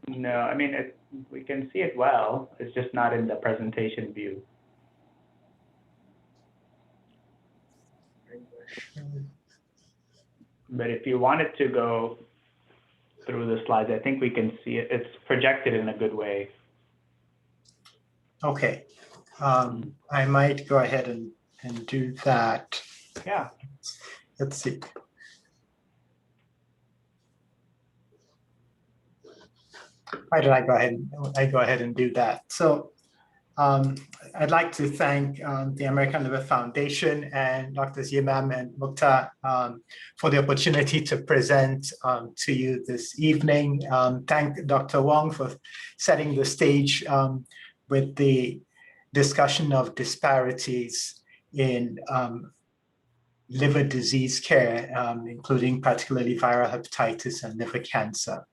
no, I mean, we can see it well. It's just not in the presentation view. But if you wanted to go through the slides, I think we can see it. It's projected in a good way. Okay, I might go ahead and do that. Yeah. Let's see. Why did I go ahead and do that? So I'd like to thank the American Liver Foundation and Drs. Yimam and Mukhtar for the opportunity to present to you this evening. Thank Dr. Wong for setting the stage with the discussion of disparities in liver disease care, including particularly viral hepatitis and liver cancer.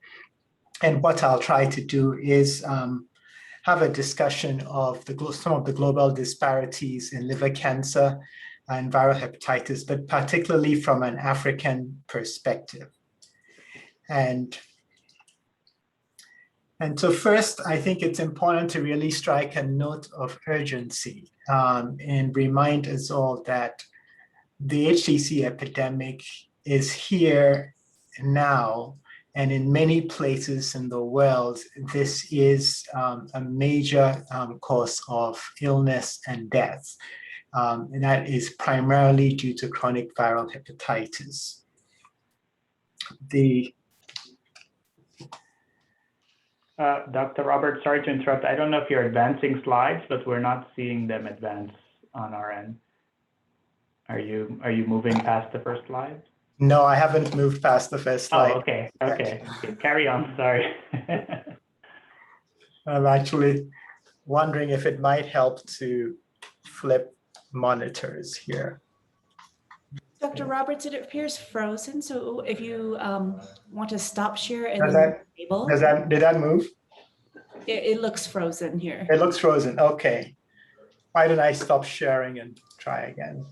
And what I'll try to do is have a discussion of some of the global disparities in liver cancer and viral hepatitis, but particularly from an African perspective. And so first, I think it's important to really strike a note of urgency and remind us all that the HCC epidemic is here now. And in many places in the world, this is a major cause of illness and death. And that is primarily due to chronic viral hepatitis. Dr. Robert, sorry to interrupt. I don't know if you're advancing slides, but we're not seeing them advance on our end. Are you moving past the first slide? No, I haven't moved past the first slide. Oh, okay. Carry on, sorry. I'm actually wondering if it might help to flip monitors here. Dr. Roberts, it appears frozen. So if you want to stop share and Does then that- enable, Did that move? it looks frozen here. It looks frozen. Okay. Why don't I stop sharing and try again?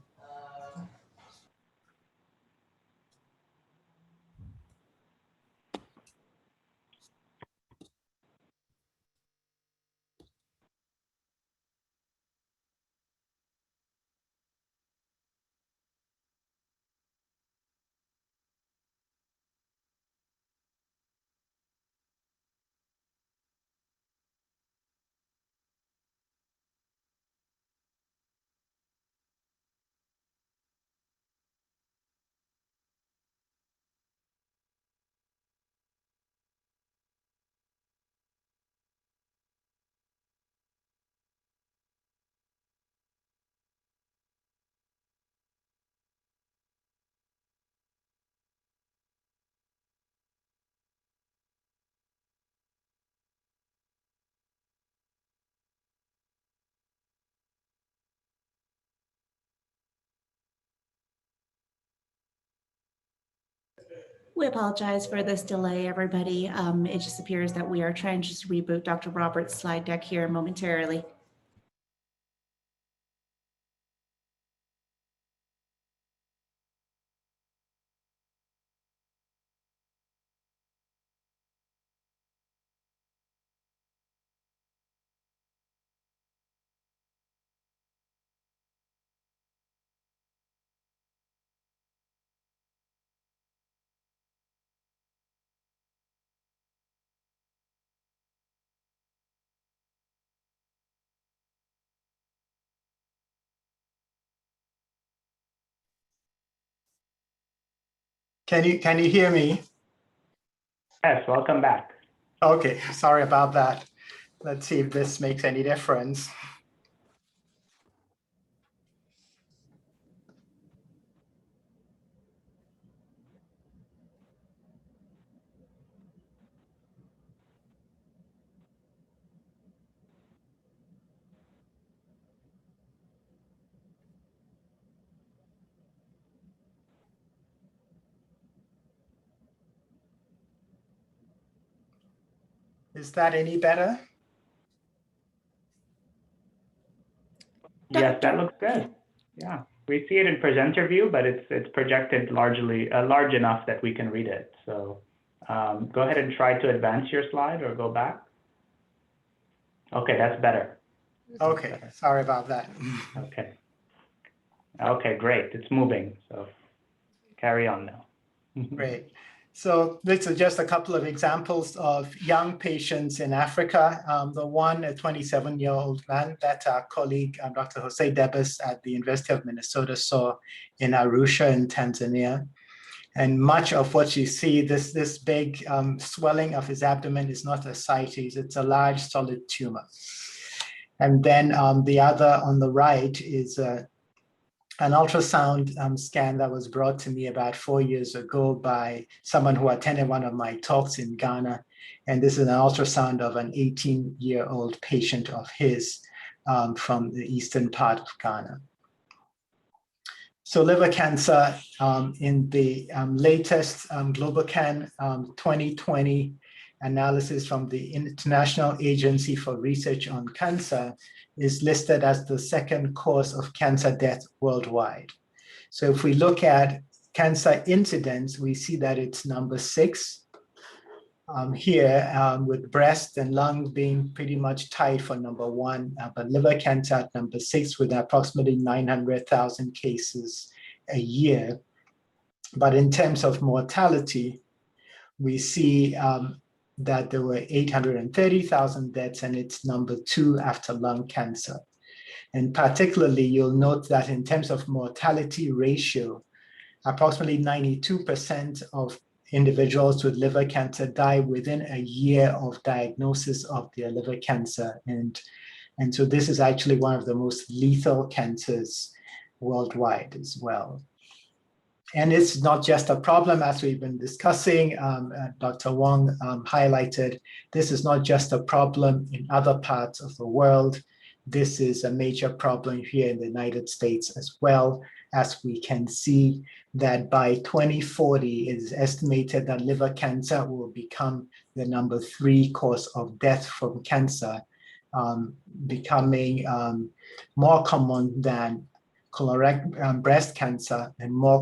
We apologize for this delay, everybody. It just appears that we are trying to just reboot Dr. Roberts' slide deck here momentarily. Can you hear me? Yes, welcome back. Okay, sorry about that. Let's see if this makes any difference. Is that any better? Yes, that looks good. Yeah, we see it in presenter view, but it's projected large enough that we can read it. So go ahead and try to advance your slide or go back. Okay, that's better. Okay, sorry about that. Okay. Okay, great. It's moving. So carry on now. Great. So these are just a couple of examples of young patients in Africa. The one, a 27-year-old man that our colleague, Dr. Jose Debes at the University of Minnesota saw in Arusha in Tanzania. And much of what you see, this big swelling of his abdomen is not ascites, it's a large solid tumor. And then the other on the right is an ultrasound scan that was brought to me about 4 years ago by someone who attended one of my talks in Ghana. And this is an ultrasound of an 18-year-old patient of his from the eastern part of Ghana. So liver cancer in the latest GlobalCan 2020 analysis from the International Agency for Research on Cancer is listed as the second cause of cancer death worldwide. So if we look at cancer incidence, we see that it's number 6 here, with breast and lung being pretty much tied for number 1, but liver cancer at number 6 with approximately 900,000 cases a year. But in terms of mortality, we see that there were 830,000 deaths, and it's number 2 after lung cancer. And particularly, you'll note that in terms of mortality ratio, approximately 92% of individuals with liver cancer die within a year of diagnosis of their liver cancer. And so this is actually one of the most lethal cancers worldwide as well. And it's not just a problem, as we've been discussing, Dr. Wong highlighted, this is not just a problem in other parts of the world. This is a major problem here in the United States as well, as we can see that by 2040, it is estimated that liver cancer will become the #3 cause of death from cancer, becoming more common than breast cancer and a more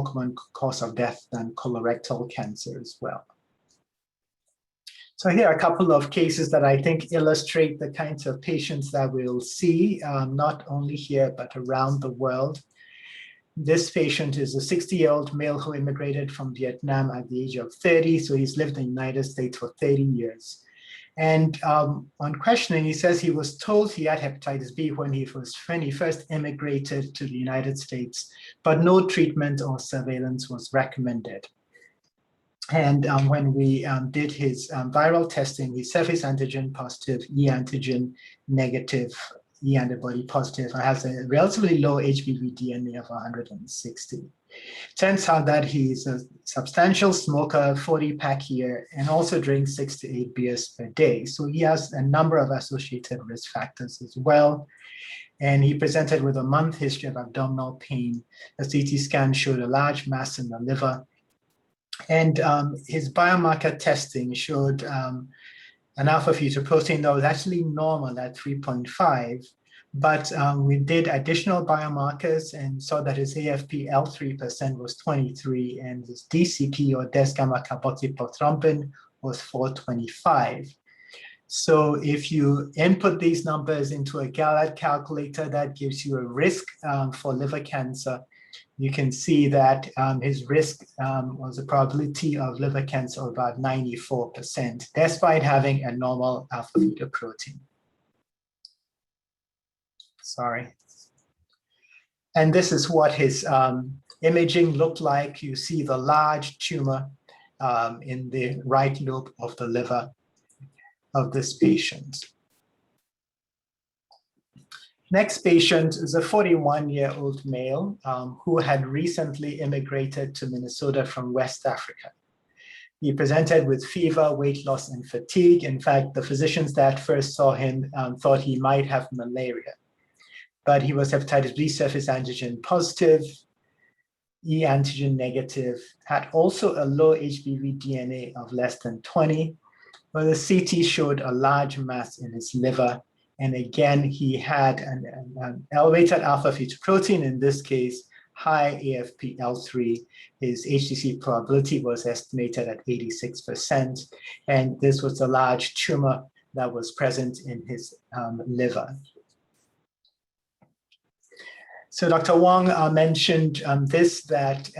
common cause of death than colorectal cancer as well. So here are a couple of cases that I think illustrate the kinds of patients that we'll see, not only here, but around the world. This patient is a 60-year-old male who immigrated from Vietnam at the age of 30. So he's lived in the United States for 30 years. And on questioning, he says he was told he had hepatitis B when he first immigrated to the United States, but no treatment or surveillance was recommended. And when we did his viral testing, he's surface antigen positive, E antigen negative, E antibody positive, and has a relatively low HBV DNA of 160. Turns out that he's a substantial smoker, 40-pack year, and also drinks 6 to 8 beers per day. So he has a number of associated risk factors as well. And he presented with a month history of abdominal pain. A CT scan showed a large mass in the liver. And his biomarker testing showed an alpha-fetoprotein that was actually normal at 3.5, but we did additional biomarkers and saw that his AFP L3% was 23 and his DCP, or des-gamma-carboxyprothrombin, was 425. So if you input these numbers into a Gallup calculator, that gives you a risk for liver cancer. You can see that his risk was a probability of liver cancer of about 94%, despite having a normal alpha-fetoprotein. Sorry. And this is what his imaging looked like. You see the large tumor in the right lobe of the liver of this patient. Next patient is a 41-year-old male who had recently immigrated to Minnesota from West Africa. He presented with fever, weight loss, and fatigue. In fact, the physicians that first saw him thought he might have malaria, but he was hepatitis B surface antigen positive, E antigen negative, had also a low HBV DNA of less than 20, but the CT showed a large mass in his liver. And again, he had an elevated alpha-fetoprotein, in this case, high AFP L3. His HCC probability was estimated at 86%. And this was a large tumor that was present in his liver. So Dr. Wong mentioned that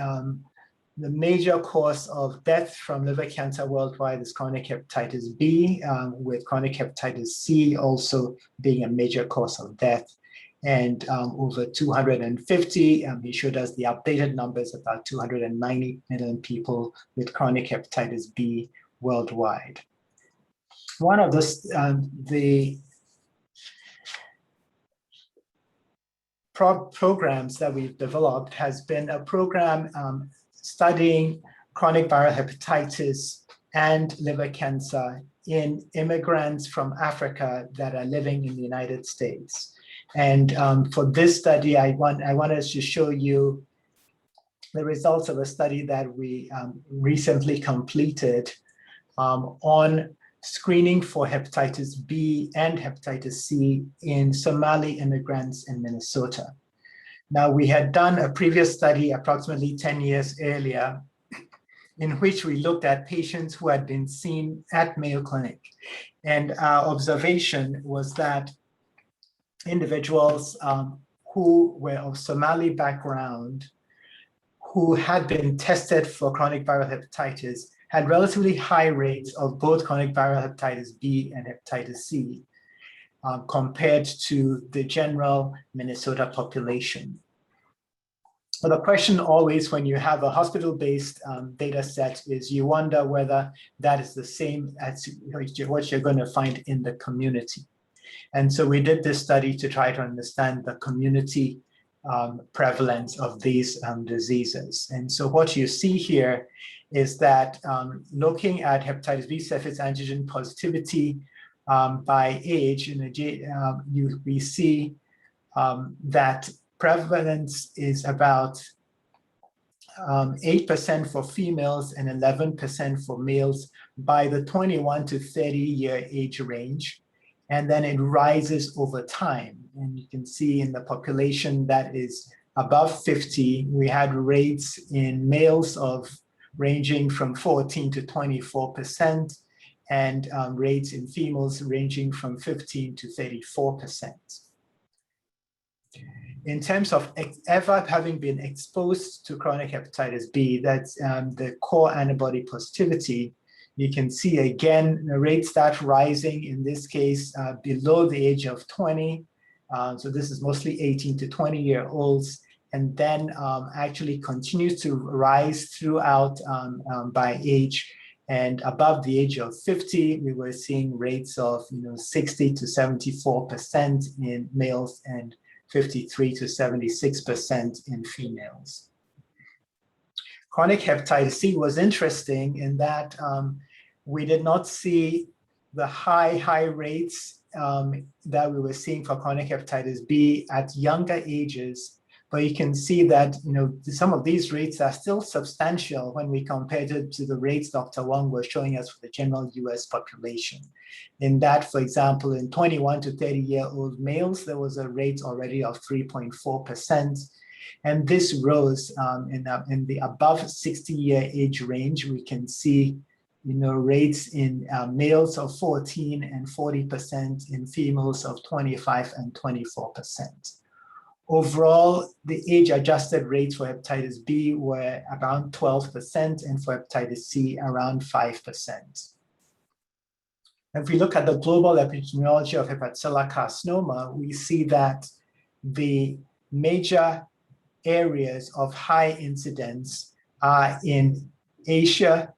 the major cause of death from liver cancer worldwide is chronic hepatitis B, with chronic hepatitis C also being a major cause of death. And over 250, he showed us the updated numbers, about 290 million people with chronic hepatitis B worldwide. One of the programs that we've developed has been a program studying chronic viral hepatitis and liver cancer in immigrants from Africa that are living in the United States. And for this study, I want us to show you the results of a study that we recently completed on screening for hepatitis B and hepatitis C in Somali immigrants in Minnesota. Now, we had done a previous study approximately 10 years earlier in which we looked at patients who had been seen at Mayo Clinic. And our observation was that individuals who were of Somali background, who had been tested for chronic viral hepatitis, had relatively high rates of both chronic viral hepatitis B and hepatitis C, compared to the general Minnesota population. So the question always when you have a hospital-based data set is you wonder whether that is the same as what you're going to find in the community. And so we did this study to try to understand the community prevalence of these diseases. And so what you see here is that looking at hepatitis B surface antigen positivity by age, we see that prevalence is about 8% for females and 11% for males by the 21 to 30-year age range. And then it rises over time. And you can see in the population that is above 50, we had rates in males of ranging from 14 to 24%, and rates in females ranging from 15 to 34%. In terms of ever having been exposed to chronic hepatitis B, that's the core antibody positivity, you can see again, the rates start rising, in this case, below the age of 20. So this is mostly 18 to 20-year-olds, and then actually continues to rise throughout by age. And above the age of 50, we were seeing rates of 60 to 74% in males and 53 to 76% in females. Chronic hepatitis C was interesting in that we did not see the high rates that we were seeing for chronic hepatitis B at younger ages. But you can see that some of these rates are still substantial when we compared it to the rates Dr. Wong was showing us for the general US population. In that, for example, in 21 to 30-year-old males, there was a rate already of 3.4%. And this rose in the above 60-year age range. We can see rates in males of 14 and 40%, in females of 25 and 24%. Overall, the age-adjusted rates for hepatitis B were around 12%, and for hepatitis C, around 5%. If we look at the global epidemiology of hepatocellular carcinoma, we see that the major areas of high incidence are in Asia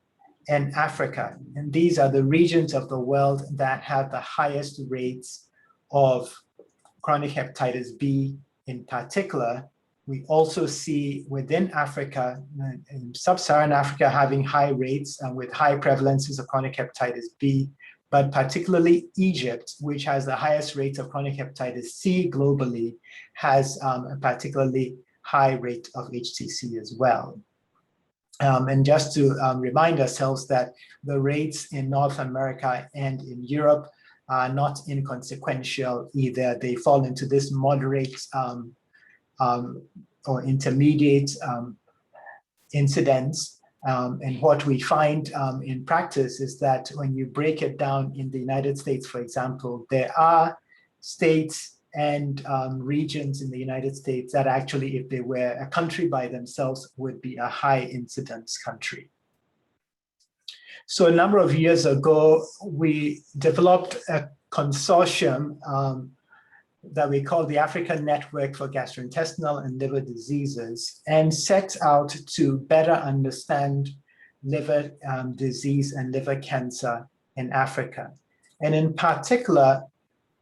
and Africa. And these are the regions of the world that have the highest rates of chronic hepatitis B. In particular, we also see within Africa, in sub-Saharan Africa, having high rates and with high prevalences of chronic hepatitis B, but particularly Egypt, which has the highest rates of chronic hepatitis C globally, has a particularly high rate of HCC as well. And just to remind ourselves that the rates in North America and in Europe are not inconsequential either. They fall into this moderate or intermediate incidence. And what we find in practice is that when you break it down in the United States, for example, there are states and regions in the United States that actually, if they were a country by themselves, would be a high incidence country. So a number of years ago, we developed a consortium that we call the African Network for Gastrointestinal and Liver Diseases, and set out to better understand liver disease and liver cancer in Africa. And in particular,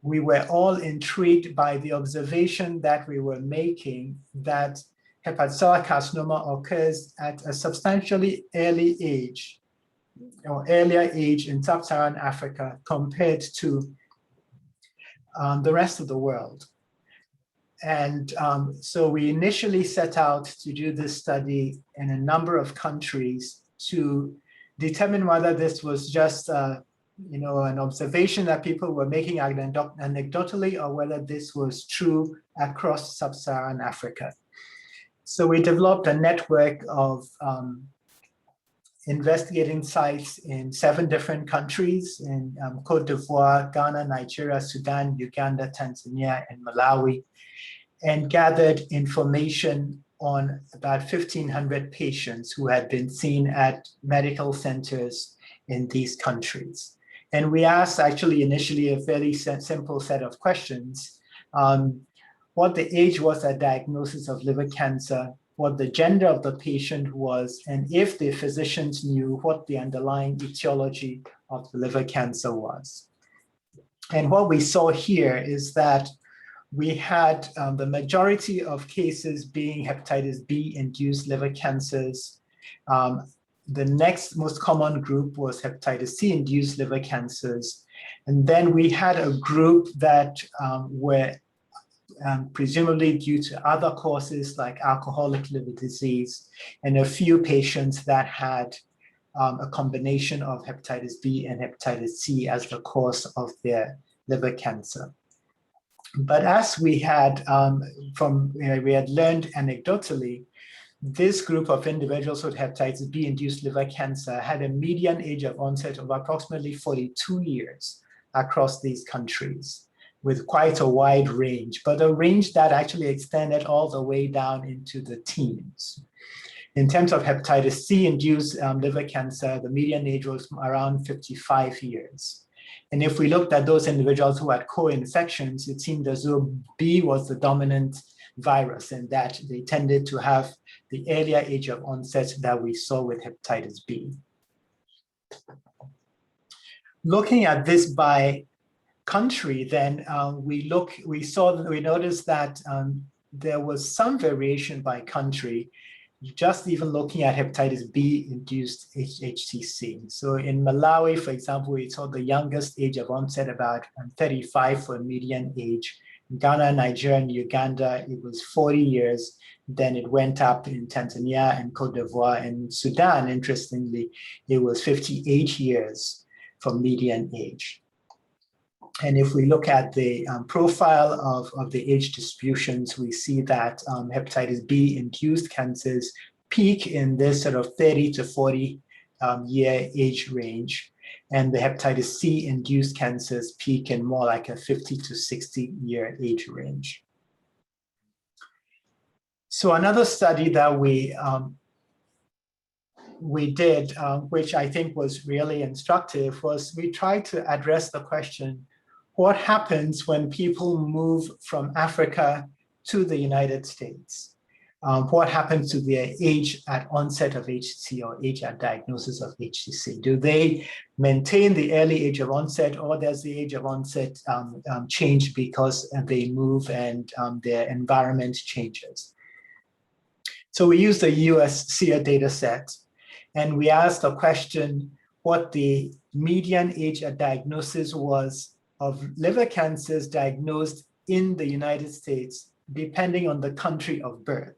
we were all intrigued by the observation that we were making that hepatocellular carcinoma occurs at a substantially early age, or earlier age in sub-Saharan Africa compared to the rest of the world. And so we initially set out to do this study in a number of countries to determine whether this was just an observation that people were making anecdotally, or whether this was true across sub-Saharan Africa. So we developed a network of investigating sites in 7 different countries, in Cote d'Ivoire, Ghana, Nigeria, Sudan, Uganda, Tanzania, and Malawi, and gathered information on about 1,500 patients who had been seen at medical centers in these countries. And we asked actually initially a fairly simple set of questions. What the age was at diagnosis of liver cancer, what the gender of the patient was, and if the physicians knew what the underlying etiology of the liver cancer was. And what we saw here is that we had the majority of cases being hepatitis B-induced liver cancers. The next most common group was hepatitis C-induced liver cancers. And then we had a group that were presumably due to other causes like alcoholic liver disease, and a few patients that had a combination of hepatitis B and hepatitis C as the cause of their liver cancer. But as we had we had learned anecdotally, this group of individuals with hepatitis B-induced liver cancer had a median age of onset of approximately 42 years across these countries, with quite a wide range, but a range that actually extended all the way down into the teens. In terms of hepatitis C-induced liver cancer, the median age was around 55 years. And if we looked at those individuals who had co-infections, it seemed as though B was the dominant virus and that they tended to have the earlier age of onset that we saw with hepatitis B. Looking at this by country, then we noticed that there was some variation by country, just even looking at hepatitis B-induced HCC. So in Malawi, for example, we saw the youngest age of onset about 35 for median age. In Ghana, Nigeria, and Uganda, it was 40 years. Then it went up in Tanzania and Cote d'Ivoire, and Sudan, interestingly, it was 58 years for median age. And if we look at the profile of the age distributions, we see that hepatitis B-induced cancers peak in this sort of 30 to 40 year age range. And the hepatitis C-induced cancers peak in more like a 50 to 60 year age range. So another study that we did, which I think was really instructive, was we tried to address the question, what happens when people move from Africa to the United States? What happens to their age at onset of HCC or age at diagnosis of HCC? Do they maintain the early age of onset, or does the age of onset change because they move and their environment changes? So we used the US SEER data set, and we asked the question what the median age at diagnosis was of liver cancers diagnosed in the United States, depending on the country of birth.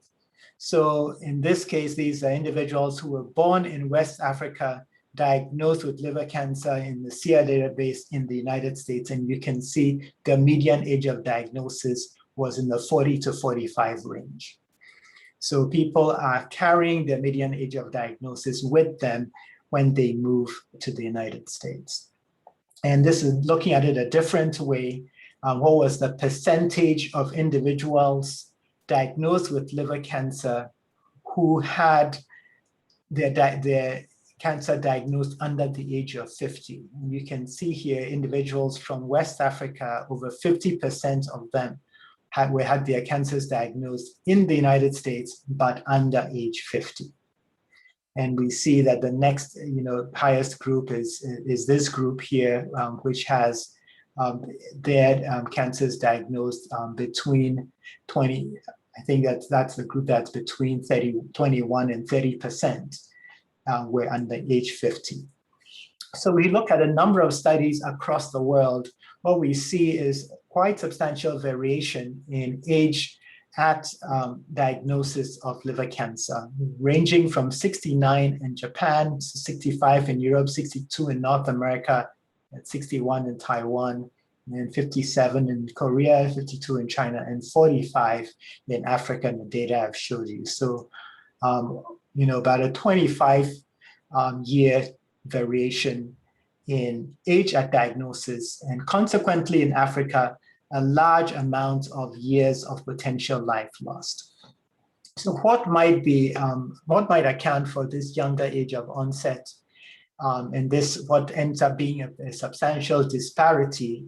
So in this case, these are individuals who were born in West Africa, diagnosed with liver cancer in the SEER database in the United States. And you can see the median age of diagnosis was in the 40 to 45 range. So people are carrying their median age of diagnosis with them when they move to the United States. And this is looking at it a different way. What was the percentage of individuals diagnosed with liver cancer who had their cancer diagnosed under the age of 50? And you can see here individuals from West Africa, over 50% of them had their cancers diagnosed in the United States, but under age 50. And we see that the next, highest group is this group here, which has their cancers diagnosed between 20. I think that's the group that's between 21 and 30%. We're under age 50. So we look at a number of studies across the world. What we see is quite substantial variation in age at diagnosis of liver cancer, ranging from 69 in Japan, 65 in Europe, 62 in North America, 61 in Taiwan, and 57 in Korea, 52 in China, and 45 in Africa, and the data I've showed you. So, about a 25 year variation in age at diagnosis, and consequently in Africa, a large amount of years of potential life lost. So what might account for this younger age of onset? And this, what ends up being a substantial disparity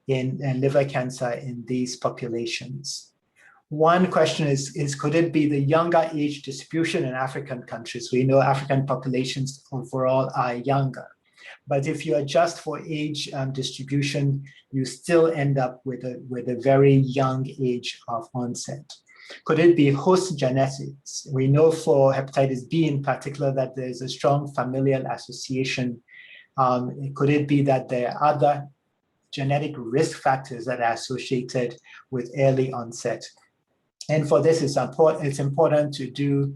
in liver cancer in these populations. One question is could it be the younger age distribution in African countries? We know African populations overall are younger. But if you adjust for age distribution, you still end up with a very young age of onset. Could it be host genetics? We know for hepatitis B in particular that there's a strong familial association. Could it be that there are other genetic risk factors that are associated with early onset. And for this, it's important to do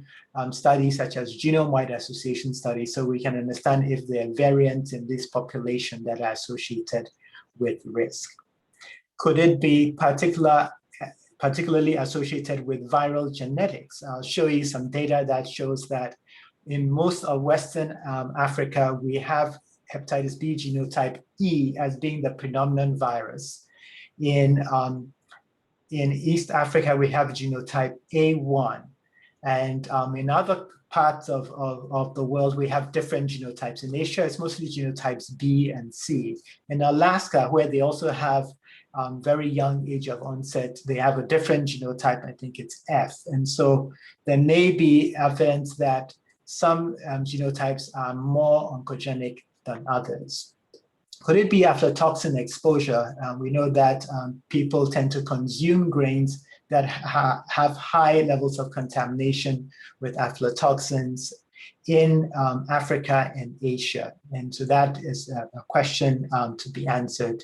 studies such as genome-wide association studies so we can understand if there are variants in this population that are associated with risk. Could it be particularly associated with viral genetics? I'll show you some data that shows that in most of Western Africa, we have hepatitis B genotype E as being the predominant virus. In East Africa, we have genotype A1. And in other parts of the world, we have different genotypes. In Asia, it's mostly genotypes B and C. In Alaska, where they also have very young age of onset, they have a different genotype, I think it's F. And so there may be evidence that some genotypes are more oncogenic than others. Could it be aflatoxin exposure? We know that people tend to consume grains that have high levels of contamination with aflatoxins in Africa and Asia. And so that is a question to be answered.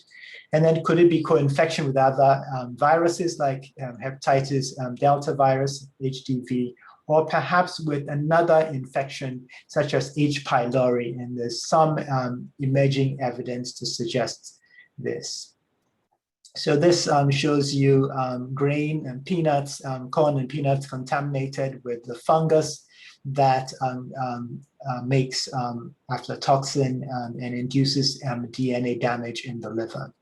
And then could it be co-infection with other viruses like hepatitis delta virus, HDV, or perhaps with another infection such as H. pylori? And there's some emerging evidence to suggest this. So this shows you grain and peanuts, corn and peanuts contaminated with the fungus that makes aflatoxin and induces DNA damage in the liver.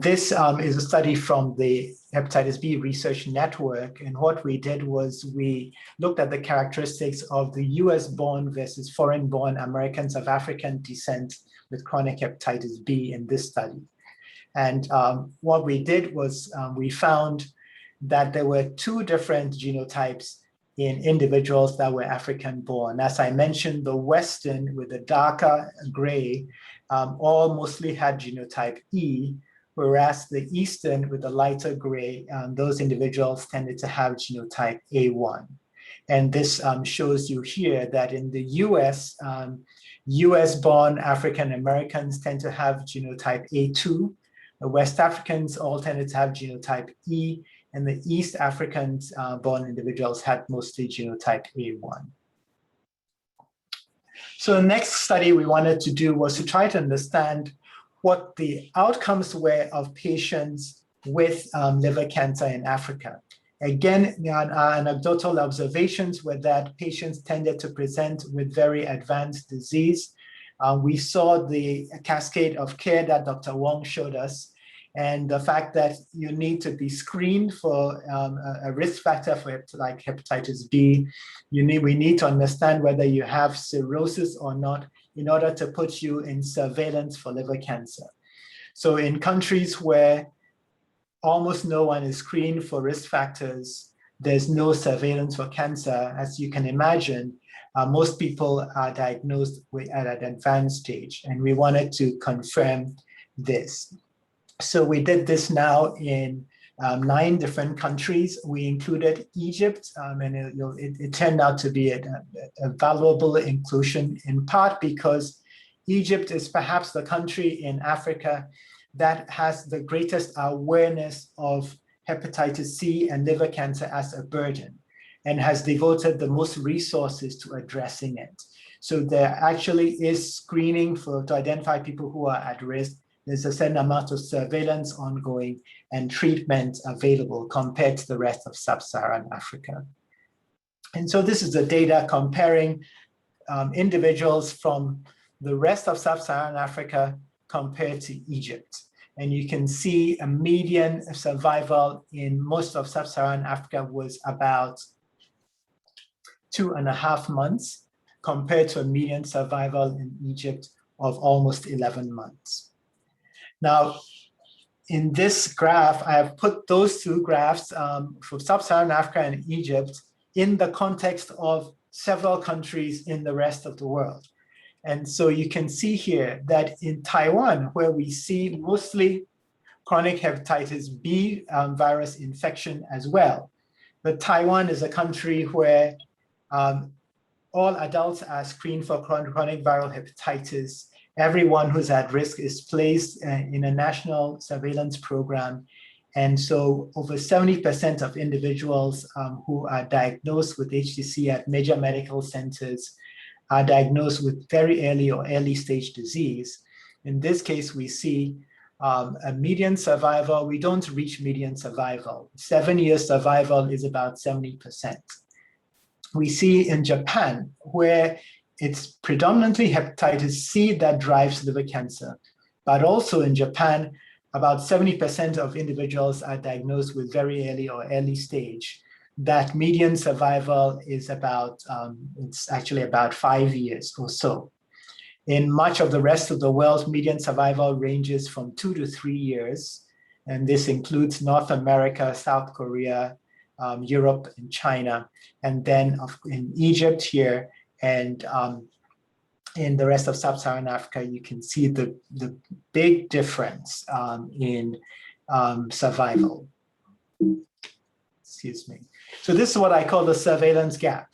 This is a study from the Hepatitis B Research Network, and what we did was we looked at the characteristics of the US-born versus foreign-born Americans of African descent with chronic hepatitis B in this study. And what we did was we found that there were two different genotypes in individuals that were African-born. As I mentioned, the Western with the darker gray all mostly had genotype E, whereas the Eastern with the lighter gray, those individuals tended to have genotype A1. And this shows you here that in the US, US-born African Americans tend to have genotype A2. The West Africans all tended to have genotype E, and the East Africans born individuals had mostly genotype A1. So the next study we wanted to do was to try to understand what the outcomes were of patients with liver cancer in Africa. Again, our anecdotal observations were that patients tended to present with very advanced disease. We saw the cascade of care that Dr. Wong showed us, and the fact that you need to be screened for a risk factor for like hepatitis B. We need to understand whether you have cirrhosis or not in order to put you in surveillance for liver cancer. So in countries where almost no one is screened for risk factors, there's no surveillance for cancer, as you can imagine, most people are diagnosed at an advanced stage, and we wanted to confirm this. So we did this now in 9 different countries. We included Egypt, and it turned out to be a valuable inclusion, in part because Egypt is perhaps the country in Africa that has the greatest awareness of hepatitis C and liver cancer as a burden, and has devoted the most resources to addressing it. So there actually is screening to identify people who are at risk. There's a certain amount of surveillance ongoing and treatment available compared to the rest of sub-Saharan Africa. And so this is the data comparing individuals from the rest of sub-Saharan Africa compared to Egypt. And you can see a median survival in most of sub-Saharan Africa was about 2.5 months compared to a median survival in Egypt of almost 11 months. Now, in this graph, I have put those 2 graphs for sub-Saharan Africa and Egypt in the context of several countries in the rest of the world. And so you can see here that in Taiwan, where we see mostly chronic hepatitis B virus infection as well, but Taiwan is a country where all adults are screened for chronic viral hepatitis, everyone who's at risk is placed in a national surveillance program. And so over 70% of individuals who are diagnosed with HDC at major medical centers are diagnosed with very early or early stage disease. In this case, we see a median survival. We don't reach median survival. 7 years survival is about 70%. We see in Japan, where it's predominantly hepatitis C that drives liver cancer, but also in Japan, about 70% of individuals are diagnosed with very early or early stage. That median survival is about, it's actually about 5 years or so. In much of the rest of the world, median survival ranges from 2 to 3 years. And this includes North America, South Korea, Europe, and China. And then in Egypt here and in the rest of sub-Saharan Africa, you can see the big difference in survival. Excuse me. So this is what I call the surveillance gap.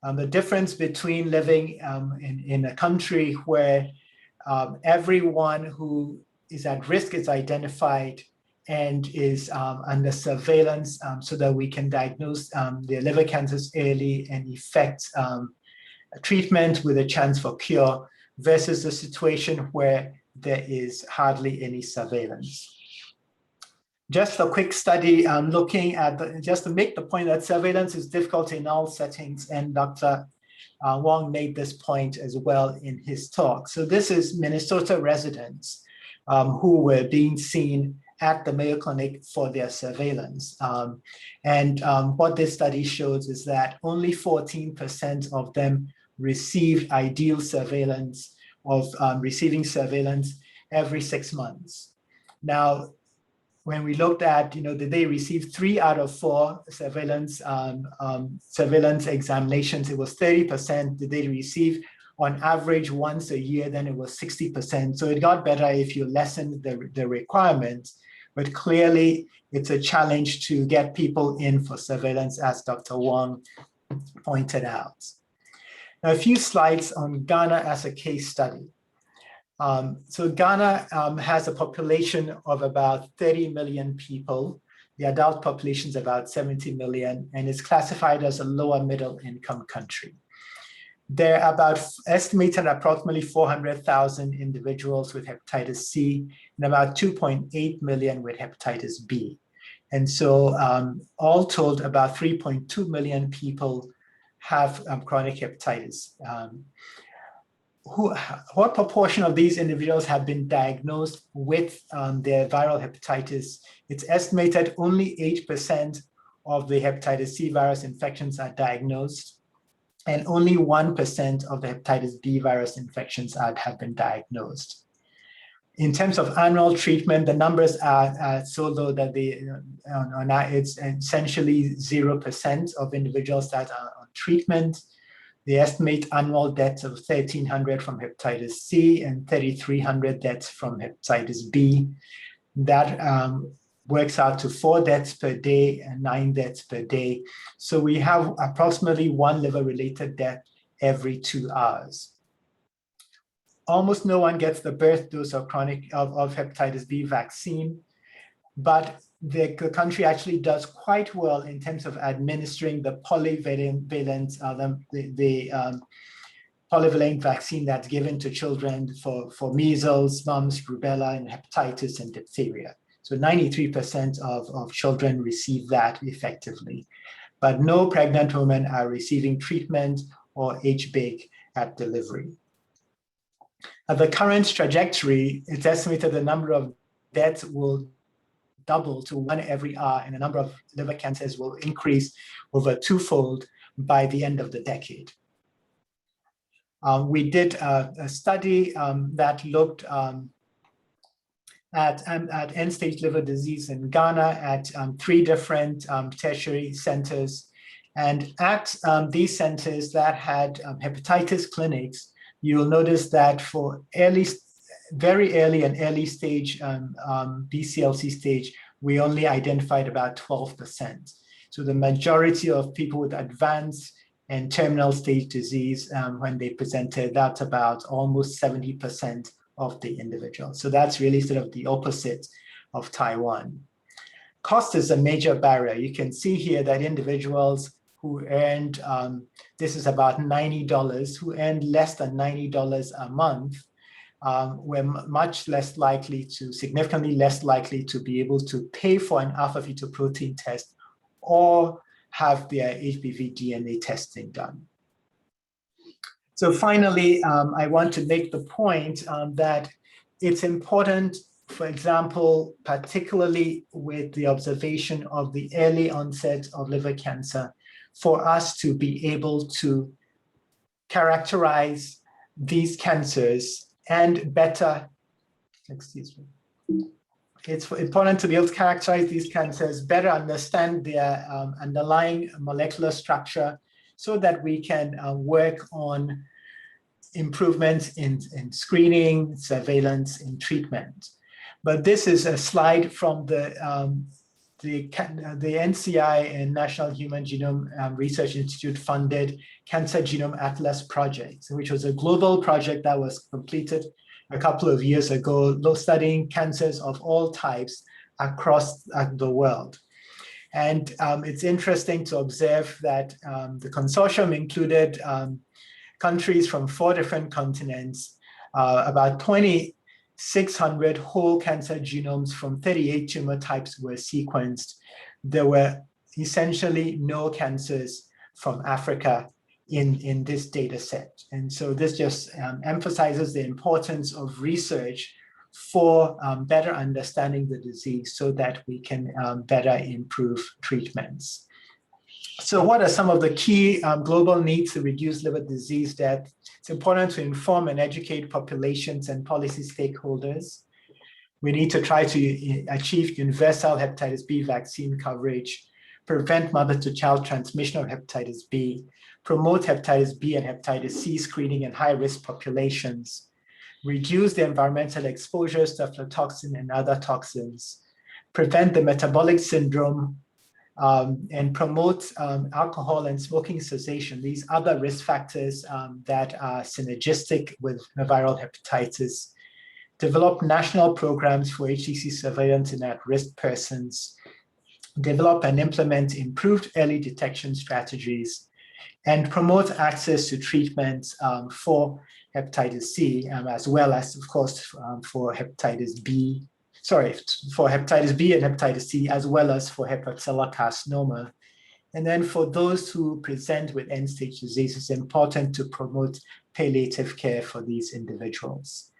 The difference between living in a country where everyone who is at risk is identified and is under surveillance so that we can diagnose their liver cancers early and effect treatment with a chance for cure, versus a situation where there is hardly any surveillance. Just a quick study looking at, just to make the point that surveillance is difficult in all settings, and Dr. Wong made this point as well in his talk. So this is Minnesota residents who were being seen at the Mayo Clinic for their surveillance. What this study shows is that only 14% of them received ideal surveillance of receiving surveillance every 6 months. Now, when we looked at, did they receive 3 out of 4 surveillance examinations, it was 30%. Did they receive on average once a year? Then it was 60%. So it got better if you lessened the requirements, but clearly it's a challenge to get people in for surveillance, as Dr. Wong pointed out. Now, a few slides on Ghana as a case study. So Ghana has a population of about 30 million people. The adult population is about 70 million and is classified as a lower middle income country. There are about estimated approximately 400,000 individuals with hepatitis C and about 2.8 million with hepatitis B. And so all told, about 3.2 million people have chronic hepatitis. What proportion of these individuals have been diagnosed with their viral hepatitis? It's estimated only 8% of the hepatitis C virus infections are diagnosed, and only 1% of the hepatitis B virus infections have been diagnosed. In terms of annual treatment, the numbers are so low that it's essentially 0% of individuals that are on treatment. They estimate annual deaths of 1,300 from hepatitis C and 3,300 deaths from hepatitis B. That works out to 4 deaths per day and 9 deaths per day. So we have approximately 1 liver-related death every 2 hours. Almost no one gets the birth dose of hepatitis B vaccine, but the country actually does quite well in terms of administering the polyvalent vaccine that's given to children for measles, mumps, rubella, and hepatitis and diphtheria. So 93% of children receive that effectively, but no pregnant women are receiving treatment or HBIG at delivery. At the current trajectory, it's estimated the number of deaths will double to 1 every hour, and the number of liver cancers will increase over 2-fold by the end of the decade. We did a study that looked at end-stage liver disease in Ghana at 3 different tertiary centers. And at these centers that had hepatitis clinics, you'll notice that for very early and early stage BCLC stage, we only identified about 12%. So the majority of people with advanced and terminal stage disease, when they presented, that's about almost 70% of the individual. So that's really sort of the opposite of Taiwan. Cost is a major barrier. You can see here that individuals who earned, this is about $90, who earned less than $90 a month, were much less likely to, significantly less likely to be able to pay for an alpha-fetoprotein test or have their HBV DNA testing done. So finally, I want to make the point that it's important, for example, particularly with the observation of the early onset of liver cancer, for us to be able to characterize these cancers and better, excuse me. It's important to be able to characterize these cancers, better understand their underlying molecular structure so that we can work on improvements in screening, surveillance, and treatment. But this is a slide from the NCI and National Human Genome Research Institute funded Cancer Genome Atlas project, which was a global project that was completed a couple of years ago, studying cancers of all types across the world. And it's interesting to observe that the consortium included countries from 4 different continents, about 2,600 whole cancer genomes from 38 tumor types were sequenced. There were essentially no cancers from Africa in this data set. And so this just emphasizes the importance of research for better understanding the disease so that we can better improve treatments. So what are some of the key global needs to reduce liver disease death? It's important to inform and educate populations and policy stakeholders. We need to try to achieve universal hepatitis B vaccine coverage, prevent mother-to-child transmission of hepatitis B, promote hepatitis B and hepatitis C screening in high-risk populations, reduce the environmental exposures to aflatoxin and other toxins, prevent the metabolic syndrome, and promote alcohol and smoking cessation, these other risk factors that are synergistic with viral hepatitis, develop national programs for HCC surveillance in at-risk persons, develop and implement improved early detection strategies, and promote access to treatments for hepatitis C, as well as, of course, for hepatitis B, for hepatitis B and hepatitis C, as well as for hepatocellular carcinoma. And then for those who present with end-stage disease, it's important to promote palliative care for these individuals.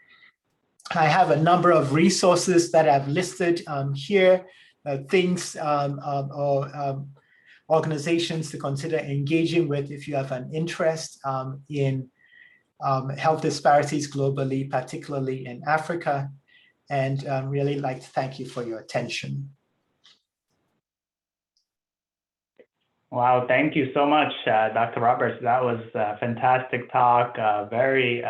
I have a number of resources that I've listed here, things or organizations to consider engaging with if you have an interest in health disparities globally, particularly in Africa. And really like to thank you for your attention. Wow, thank you so much, Dr. Roberts. That was a fantastic talk, very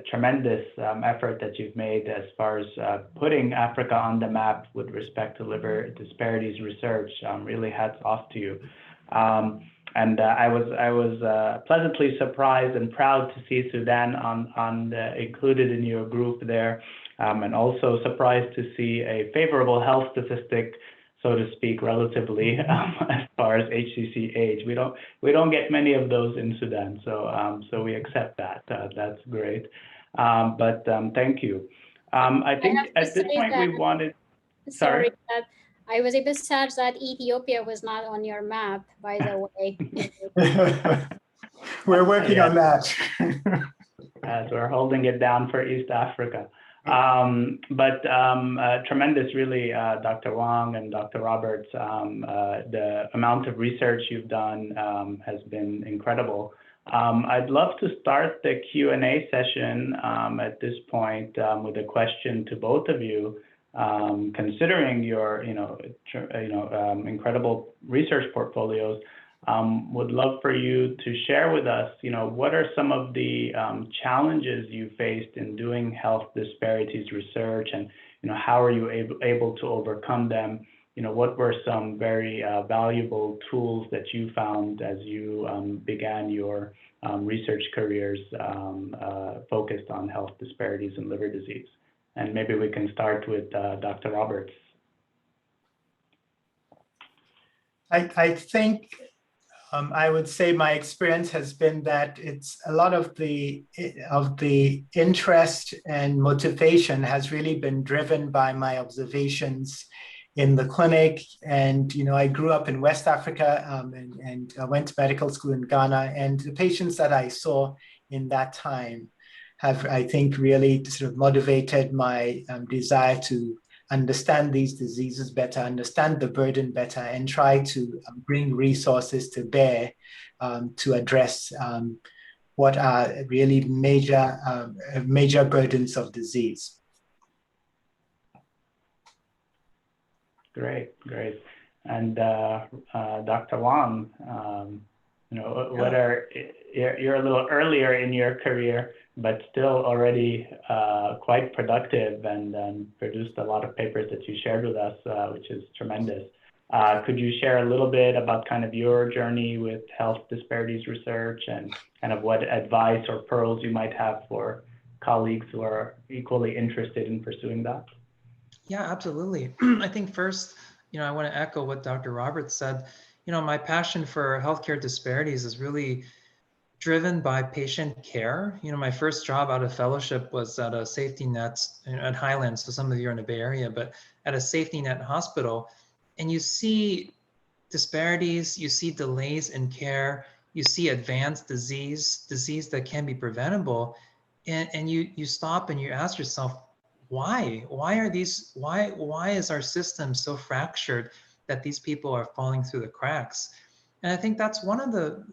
tremendous effort that you've made as far as putting Africa on the map with respect to liver disparities research. Really hats off to you. And I was pleasantly surprised and proud to see Sudan included in your group there, and also surprised to see a favorable health statistic, so to speak, relatively as far as HCC age. We don't get many of those in Sudan, so we accept that. That's great. But thank you. I think at this point we wanted. Sorry. I was a bit sad that Ethiopia was not on your map, by the way. We're working on that. As we're holding it down for East Africa. But tremendous, really, Dr. Wong and Dr. Roberts. The amount of research you've done has been incredible. I'd love to start the Q&A session at this point with a question to both of you. Considering your, incredible research portfolios, would love for you to share with us, what are some of the challenges you faced in doing health disparities research, and how are you able to overcome them? what were some very valuable tools that you found as you began your research careers focused on health disparities in liver disease? And maybe we can start with Dr. Roberts. I think I would say my experience has been that it's a lot of the interest and motivation has really been driven by my observations in the clinic. And, I grew up in West Africa and I went to medical school in Ghana, and the patients that I saw in that time have, I think, really sort of motivated my desire to understand these diseases better, understand the burden better, and try to bring resources to bear to address what are really major burdens of disease. Great. And Dr. Wong, what are, you're a little earlier in your career, but still already quite productive and produced a lot of papers that you shared with us, which is tremendous. Could you share a little bit about kind of your journey with health disparities research and kind of what advice or pearls you might have for colleagues who are equally interested in pursuing that? Yeah, absolutely. I think first, I want to echo what Dr. Roberts said. My passion for healthcare disparities is really driven by patient care. My first job out of fellowship was at a safety net at Highlands. So some of you are in the Bay Area, but at a safety net hospital. And you see disparities, you see delays in care, you see advanced disease that can be preventable. And you stop and you ask yourself, why is our system so fractured that these people are falling through the cracks? And I think that's one of the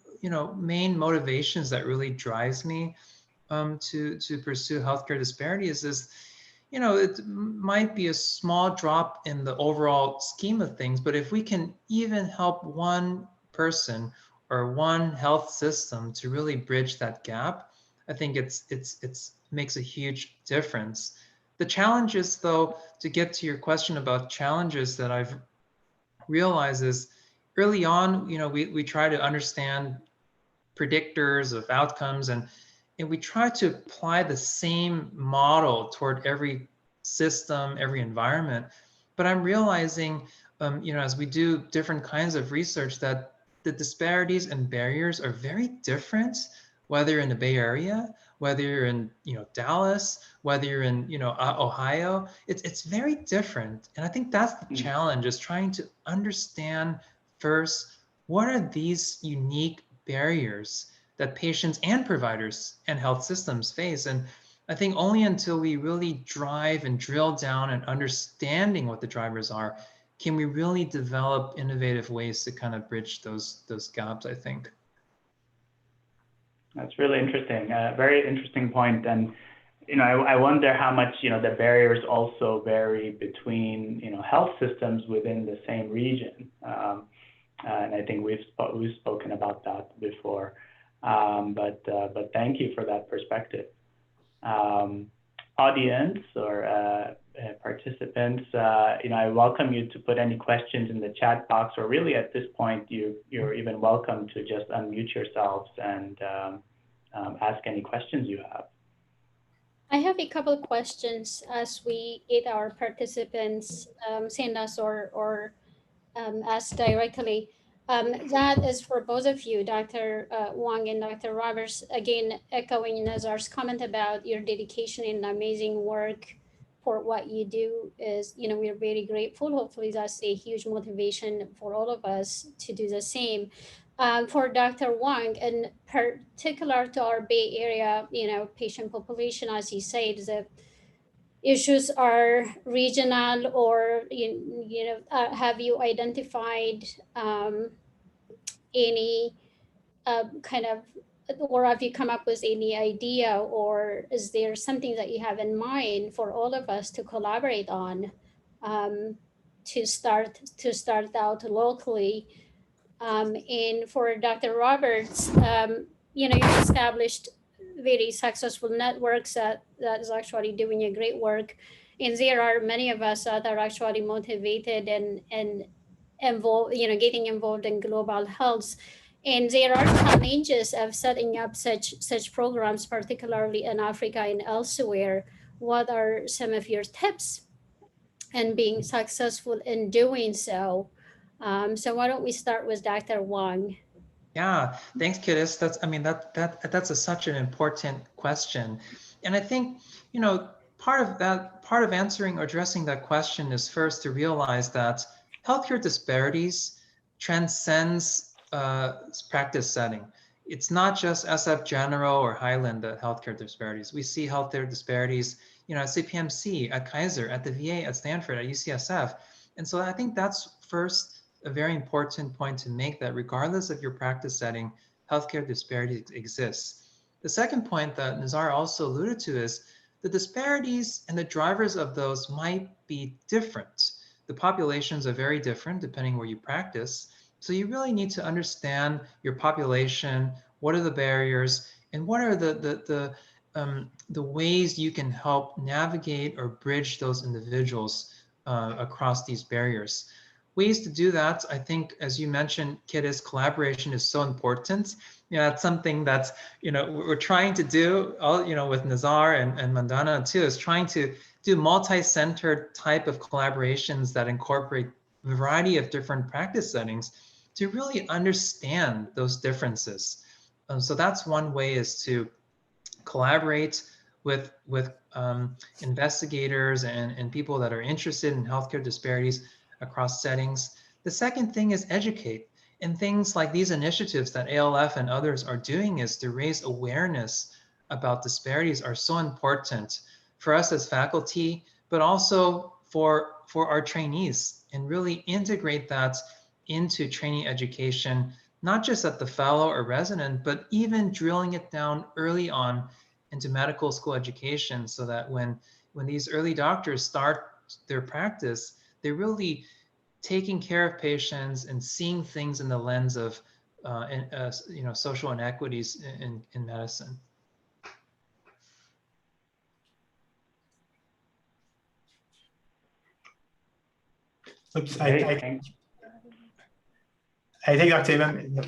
main motivations that really drives me to pursue healthcare disparities is, it might be a small drop in the overall scheme of things, but if we can even help one person or one health system to really bridge that gap, I think it's makes a huge difference. The challenges, though, to get to your question about challenges that I've realized is early on, we try to understand predictors of outcomes and we try to apply the same model toward every system, every environment. But I'm realizing, as we do different kinds of research, that the disparities and barriers are very different, whether you're in the Bay Area, whether you're in Dallas, whether you're in Ohio. It's very different. And I think that's the challenge, is trying to understand first, what are these unique barriers that patients and providers and health systems face? And I think only until we really drive and drill down and understanding what the drivers are, can we really develop innovative ways to kind of bridge those gaps, I think. That's really interesting. Very interesting point. And, I wonder how much, the barriers also vary between, health systems within the same region. And I think we've spoken about that before. But thank you for that perspective. Audience or participants, I welcome you to put any questions in the chat box, or really at this point, you're even welcome to just unmute yourselves and ask any questions you have. I have a couple of questions as we get our participants send us or ask directly. That is for both of you, Dr. Wong and Dr. Roberts, again, echoing Nazar's comment about your dedication and amazing work for what you do is, we're very grateful. Hopefully that's a huge motivation for all of us to do the same. For Dr. Wong, in particular to our Bay Area, patient population, as he said, the issues are regional, or have you identified any kind of, or have you come up with any idea, or is there something that you have in mind for all of us to collaborate on to start out locally? And for Dr. Roberts, you've established very successful networks that is actually doing a great work. And there are many of us that are actually motivated and involved, getting involved in global health. And there are challenges of setting up such programs, particularly in Africa and elsewhere. What are some of your tips and being successful in doing so? So why don't we start with Dr. Wong? Yeah, thanks, Kiddis. That's such an important question. And I think, part of answering or addressing that question is first to realize that healthcare disparities transcends practice setting. It's not just SF General or Highland that healthcare disparities. We see healthcare disparities, at CPMC, at Kaiser, at the VA, at Stanford, at UCSF. And so I think that's first a very important point to make, that regardless of your practice setting, healthcare disparities exists. The second point that Nizar also alluded to is the disparities and the drivers of those might be different. The populations are very different depending where you practice. So you really need to understand your population, what are the barriers, and what are the ways you can help navigate or bridge those individuals across these barriers. Ways to do that, I think, as you mentioned, Kiddis, collaboration is so important. It's something that's, we're trying to do, with Nizar and Mandana too, is trying to do multi-centered type of collaborations that incorporate a variety of different practice settings to really understand those differences. So that's one way, is to collaborate with investigators and people that are interested in healthcare disparities across settings. The second thing is educate. And things like these initiatives that ALF and others are doing is to raise awareness about disparities are so important for us as faculty, but also for our trainees, and really integrate that into trainee education, not just at the fellow or resident, but even drilling it down early on into medical school education, so that when these early doctors start their practice, they're really taking care of patients and seeing things in the lens of social inequities in medicine. Oops, Great, I thanks. think Dr. Imam,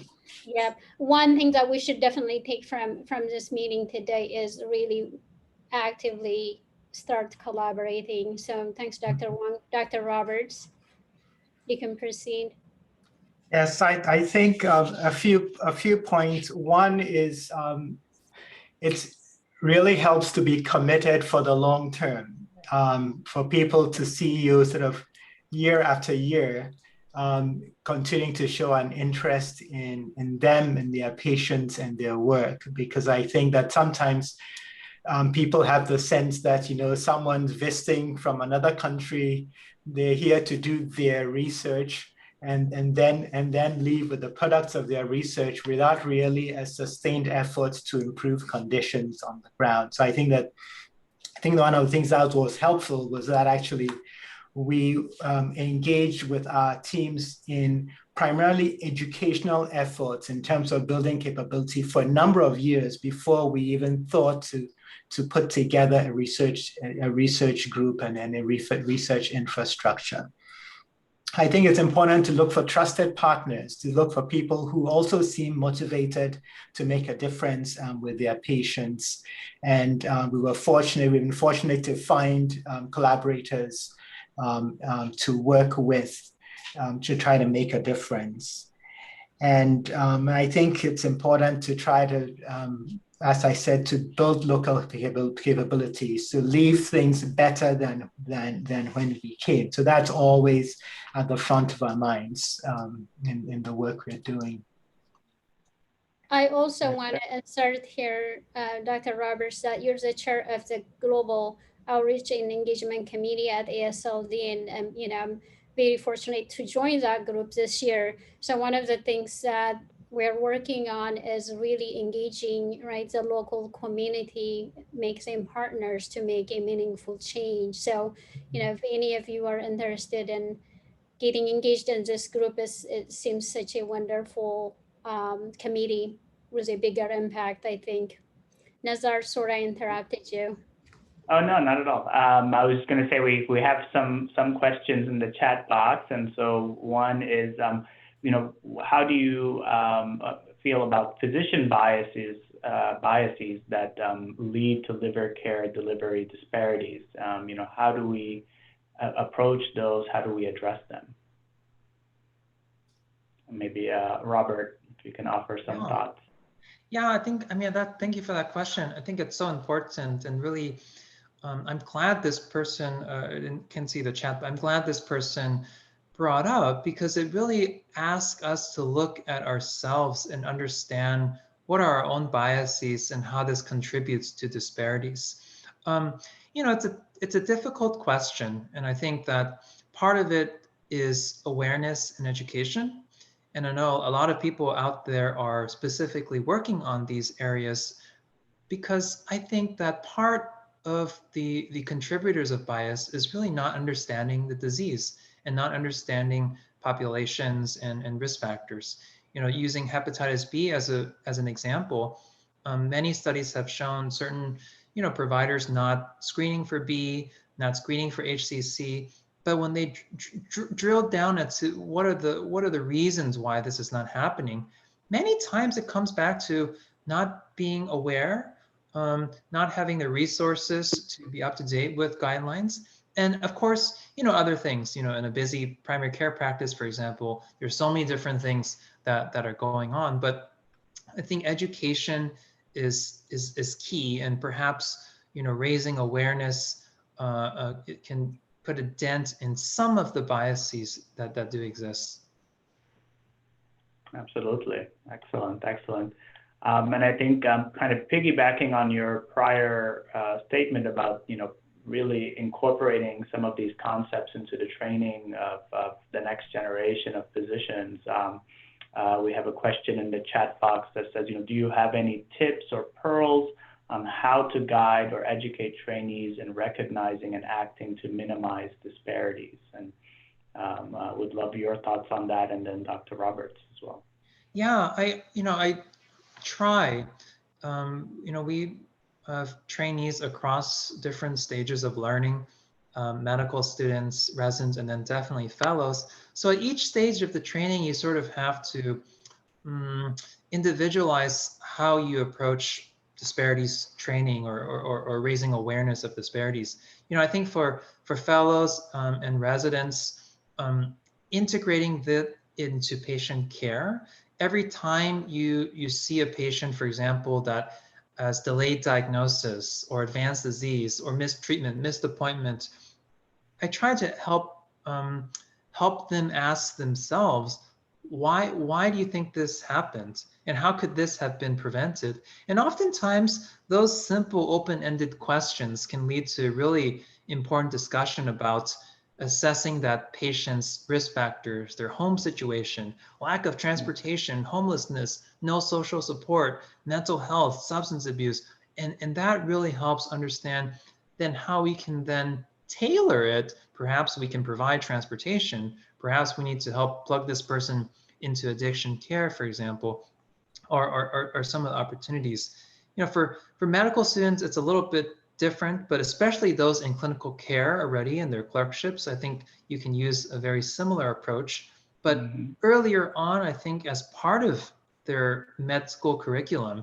Yeah, one thing that we should definitely take from this meeting today is really actively start collaborating. So thanks, Dr. Wong. Dr. Roberts, you can proceed. yes, I think a few points. One is it really helps to be committed for the long term, for people to see you sort of year after year, continuing to show an interest in them and their patients and their work, because I think that sometimes people have the sense that, someone's visiting from another country, they're here to do their research and then leave with the products of their research without really a sustained effort to improve conditions on the ground. So I think one of the things that was helpful was that actually we engaged with our teams in primarily educational efforts in terms of building capability for a number of years before we even thought to put together a research group and a research infrastructure. I think it's important to look for trusted partners, to look for people who also seem motivated to make a difference with their patients. And we've been fortunate to find collaborators to work with to try to make a difference. And I think it's important to try to, as I said, to build local capabilities, to leave things better than when we came. So that's always at the front of our minds in the work we're doing. I also want to insert here, Dr. Roberts, that you're the chair of the Global Outreach and Engagement Committee at ASLD, and I'm very fortunate to join that group this year. So one of the things that we're working on is really engaging, the local community, make them partners to make a meaningful change. So, if any of you are interested in getting engaged in this group, it seems such a wonderful committee with a bigger impact, I think. Nazar, sorry I interrupted you. Oh, no, not at all. I was going to say we have some questions in the chat box. And so one is, how do you feel about physician biases that lead to liver care delivery disparities? How do we approach those? How do we address them? Maybe Robert, if you can offer some thoughts. Yeah, thank you for that question. I think it's so important, and really, I'm glad this person can see the chat, but I'm glad this person brought up, because it really asks us to look at ourselves and understand what are our own biases and how this contributes to disparities. It's a difficult question, and I think that part of it is awareness and education. And I know a lot of people out there are specifically working on these areas, because I think that part of the contributors of bias is really not understanding the disease and not understanding populations and risk factors. Using hepatitis B as an example, many studies have shown certain providers not screening for B, not screening for HCC. But when they drill down into what are the reasons why this is not happening, many times it comes back to not being aware, not having the resources to be up to date with guidelines, and of course, other things. In a busy primary care practice, for example, there's so many different things that are going on. But I think education is key, and perhaps raising awareness it can put a dent in some of the biases that do exist. Absolutely. Excellent. And I think kind of piggybacking on your prior statement about, really incorporating some of these concepts into the training of the next generation of physicians. We have a question in the chat box that says, do you have any tips or pearls on how to guide or educate trainees in recognizing and acting to minimize disparities? And would love your thoughts on that, and then Dr. Roberts as well. Yeah, I try. We have trainees across different stages of learning, medical students, residents, and then definitely fellows. So at each stage of the training, you sort of have to individualize how you approach disparities training or raising awareness of disparities. I think for fellows and residents, integrating that into patient care, every time you see a patient, for example, that has delayed diagnosis or advanced disease or missed treatment, missed appointment, I try to help them ask themselves, why do you think this happened? And how could this have been prevented? And oftentimes, those simple open-ended questions can lead to really important discussion about assessing that patient's risk factors, their home situation, lack of transportation, homelessness, no social support, mental health, substance abuse. And that really helps understand then how we can then tailor it. Perhaps we can provide transportation. Perhaps we need to help plug this person into addiction care, for example, or some of the opportunities. For medical students, it's a little bit different, but especially those in clinical care already in their clerkships, I think you can use a very similar approach. But earlier on, I think as part of their med school curriculum,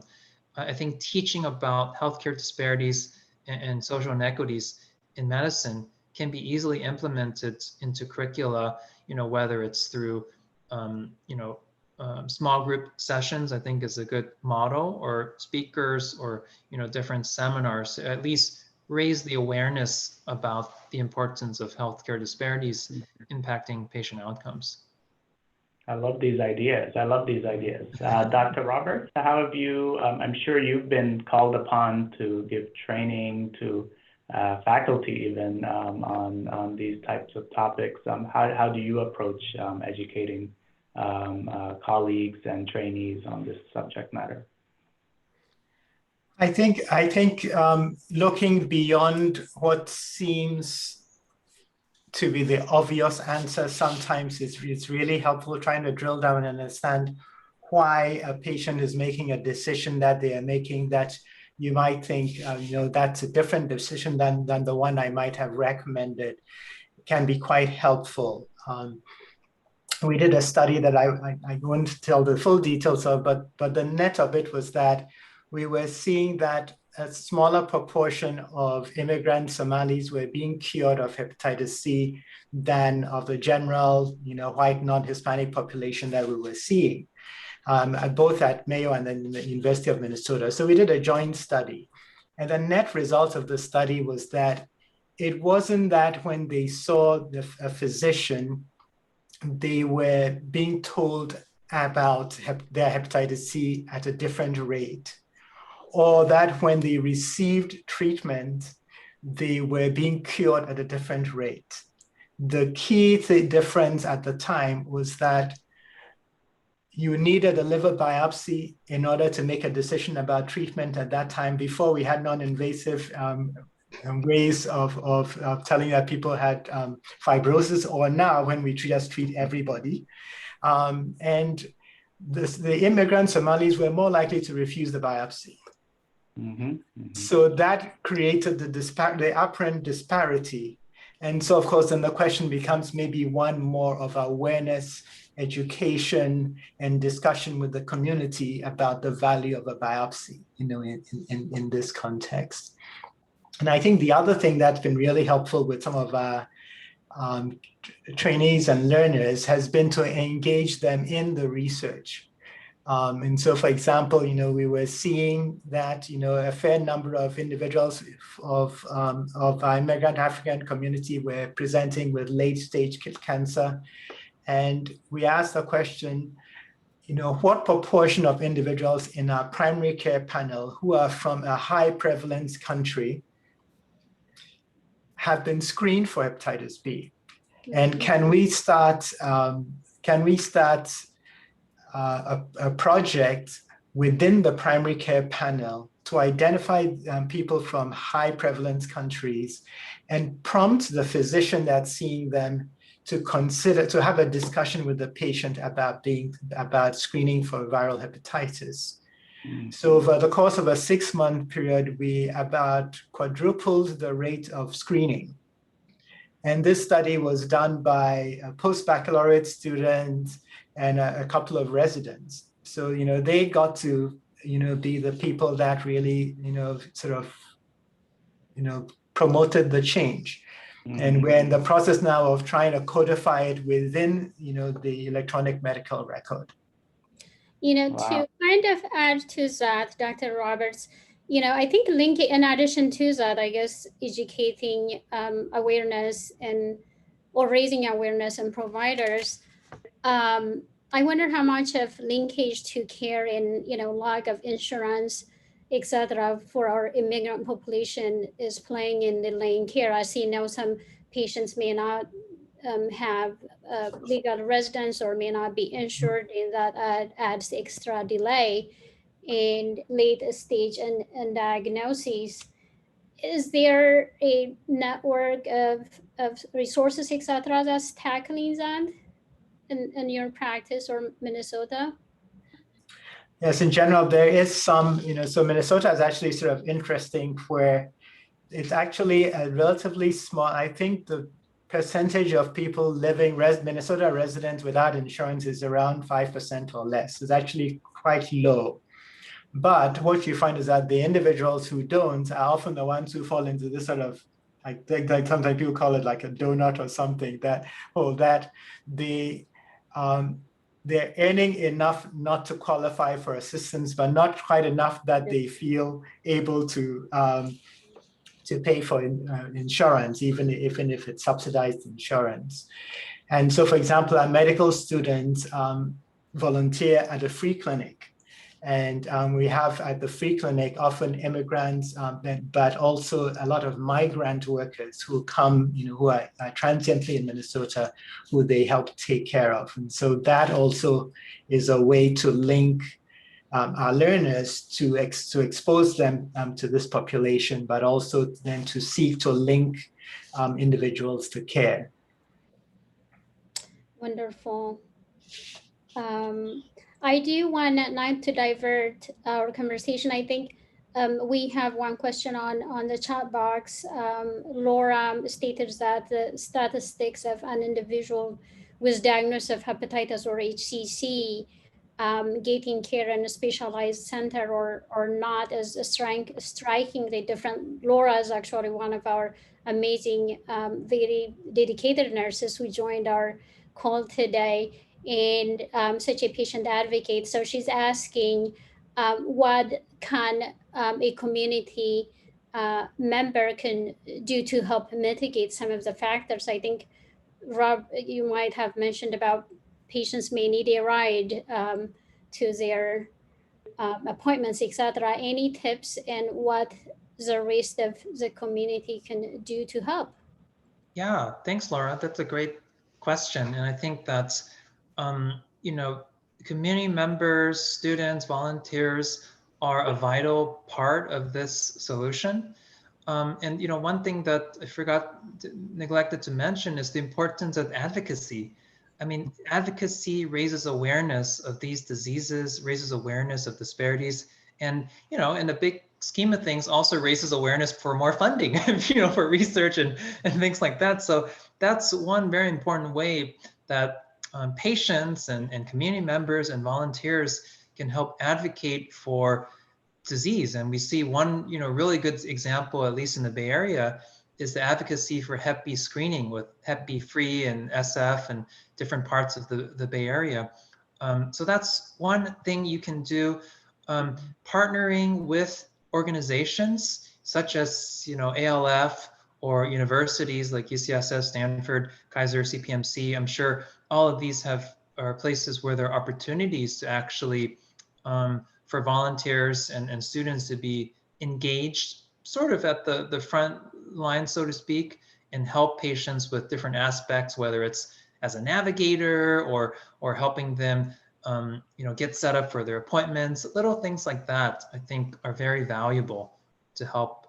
I think teaching about healthcare disparities and social inequities in medicine can be easily implemented into curricula, whether it's through, small group sessions, I think is a good model, or speakers, or, different seminars to at least raise the awareness about the importance of healthcare disparities impacting patient outcomes. I love these ideas. Dr. Roberts, how have you, I'm sure you've been called upon to give training to faculty even on these types of topics. How do you approach educating colleagues and trainees on this subject matter? I think looking beyond what seems to be the obvious answer sometimes it's really helpful, trying to drill down and understand why a patient is making a decision that they are making that you might think, that's a different decision than the one I might have recommended, can be quite helpful. We did a study that I won't tell the full details of, but the net of it was that we were seeing that a smaller proportion of immigrant Somalis were being cured of hepatitis C than of the general, white non-Hispanic population that we were seeing, both at Mayo and then the University of Minnesota. So we did a joint study. And the net result of the study was that it wasn't that when they saw a physician, they were being told about their hepatitis C at a different rate, or that when they received treatment, they were being cured at a different rate. The key difference at the time was that you needed a liver biopsy in order to make a decision about treatment at that time. Before, we had non-invasive ways of telling that people had fibrosis, or now when we just treat everybody. And the immigrant Somalis were more likely to refuse the biopsy. So that created the apparent disparity. And so, of course, then the question becomes maybe one more of awareness, education, and discussion with the community about the value of a biopsy, in this context. And I think the other thing that's been really helpful with some of our trainees and learners has been to engage them in the research. And so, for example, we were seeing that, a fair number of individuals of our immigrant African community were presenting with late-stage cancer. And we asked the question, what proportion of individuals in our primary care panel who are from a high prevalence country have been screened for hepatitis B? And can we start a project within the primary care panel to identify people from high prevalence countries and prompt the physician that's seeing them to have a discussion with the patient about screening for viral hepatitis. So over the course of a 6-month period, we about quadrupled the rate of screening. And this study was done by a post-baccalaureate student and a couple of residents. So, they got to, be the people that really, promoted the change. And we're in the process now of trying to codify it within, the electronic medical record. To kind of add to that, Dr. Roberts, I think linking, in addition to that, I guess, educating awareness or raising awareness in providers, I wonder how much of linkage to care and, lack of insurance, et cetera, for our immigrant population is playing in delaying care. As you know, some patients may not have legal residence or may not be insured, and that adds extra delay in late stage and diagnoses. Is there a network of resources, et cetera, that's tackling that in your practice or Minnesota? Yes, in general, there is some, so Minnesota is actually sort of interesting where it's actually a relatively small, I think the percentage of people living Minnesota residents without insurance is around 5% or less. It's actually quite low. But what you find is that the individuals who don't are often the ones who fall into this sort of, like sometimes people call it like a donut or something, that they're earning enough not to qualify for assistance, but not quite enough that they feel able to pay for insurance, even if it's subsidized insurance. And so, for example, our medical students volunteer at a free clinic. And we have at the free clinic often immigrants, but also a lot of migrant workers who come, who are transiently in Minnesota, who they help take care of. And so that also is a way to link our learners to expose them to this population, but also then to seek to link individuals to care. Wonderful. I do want not to divert our conversation. I think we have one question on the chat box. Laura stated that the statistics of an individual with diagnosis of hepatitis or HCC getting care in a specialized center or not is strikingly different. Laura is actually one of our amazing, very dedicated nurses who joined our call today, and such a patient advocate. So she's asking, what can a community member can do to help mitigate some of the factors? I think, Rob, you might have mentioned about patients may need a ride to their appointments, etc. Any tips and what the rest of the community can do to help? Yeah, thanks, Laura. That's a great question. And I think that's, you know, community members, students, volunteers are a vital part of this solution. And, you know, one thing that I neglected to mention is the importance of advocacy. I mean, advocacy raises awareness of these diseases, raises awareness of disparities, and, you know, in the big scheme of things, also raises awareness for more funding, you know, for research and things like that. So that's one very important way that patients and community members and volunteers can help advocate for disease. And we see one, you know, really good example, at least in the Bay Area, is the advocacy for Hep B screening with Hep B free and SF and different parts of the Bay Area. So that's one thing you can do. Partnering with organizations such as, you know, ALF or universities like UCSF, Stanford, Kaiser, CPMC. I'm sure all of these are places where there are opportunities to actually for volunteers and students to be engaged sort of at the front line, so to speak, and help patients with different aspects, whether it's as a navigator or helping them you know, get set up for their appointments. Little things like that, I think, are very valuable to help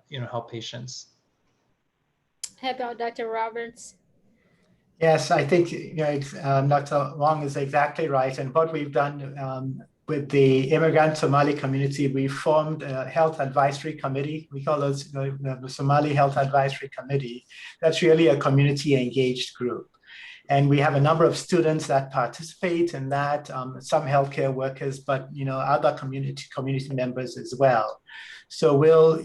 you know, help patients. How about Dr. Roberts? Yes, I think, you know, Dr. Wong is exactly right. And what we've done with the immigrant Somali community, we formed a health advisory committee. We call those the Somali Health Advisory Committee. That's really a community engaged group. And we have a number of students that participate in that, some healthcare workers, but, you know, other community members as well. So we'll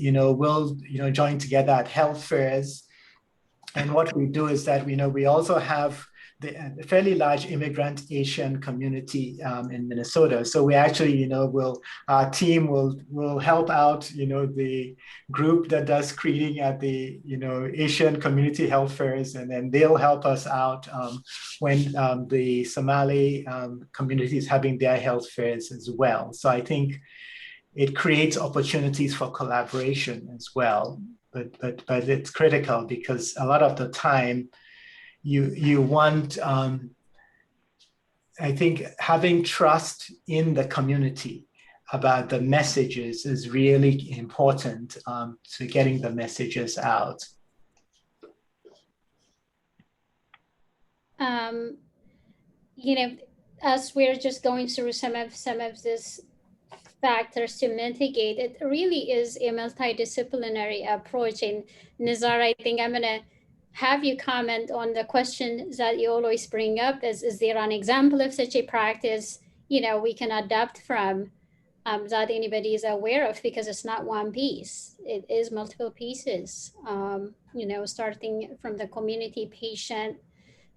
join together at health fairs. And what we do is that, you know, we also have the fairly large immigrant Asian community in Minnesota. So we actually, you know, our team will help out, you know, the group that does screening at the, you know, Asian community health fairs, and then they'll help us out when the Somali community is having their health fairs as well. So I think it creates opportunities for collaboration as well. But it's critical because a lot of the time, you want, I think, having trust in the community about the messages is really important to getting the messages out. You know, as we're just going through some of this factors to mitigate, it really is a multidisciplinary approach. And Nizar, I think I'm gonna have you comment on the question that you always bring up. Is there an example of such a practice, you know, we can adapt from that anybody is aware of, because it's not one piece, it is multiple pieces, you know, starting from the community, patient,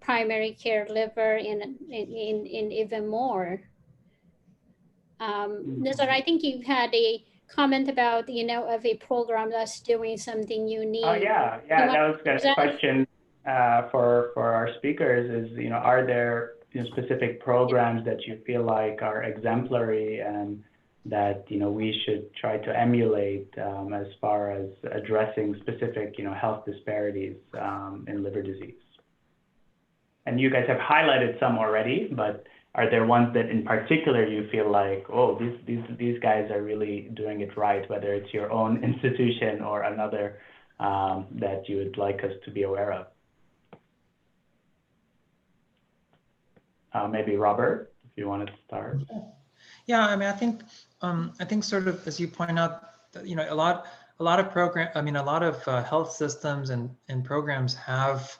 primary care, liver, and even more. Nizar, I think you've had a comment about, you know, of a program that's doing something unique. Yeah, that was a question for our speakers is, you know, are there, you know, specific programs that you feel like are exemplary and that, you know, we should try to emulate as far as addressing specific, you know, health disparities in liver disease? And you guys have highlighted some already, but are there ones that in particular you feel like, oh, these guys are really doing it right, whether it's your own institution or another that you would like us to be aware of? Maybe Robert, if you want to start. Yeah, I mean, I think sort of, as you point out, you know, a lot of health systems and programs have,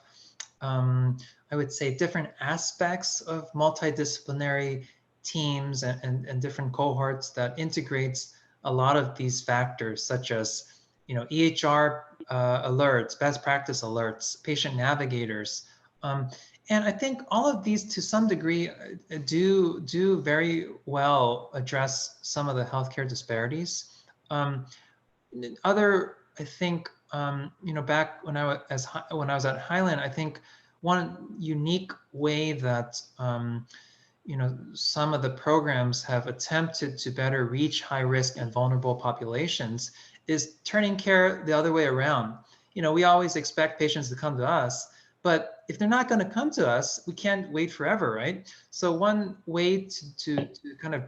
I would say, different aspects of multidisciplinary teams and different cohorts that integrates a lot of these factors, such as, you know, EHR alerts, best practice alerts, patient navigators. And I think all of these, to some degree, do very well address some of the healthcare disparities. I think, you know, back when I was at Highland, I think one unique way that you know, some of the programs have attempted to better reach high risk and vulnerable populations is turning care the other way around. You know, we always expect patients to come to us, but if they're not going to come to us, we can't wait forever, right? So one way to kind of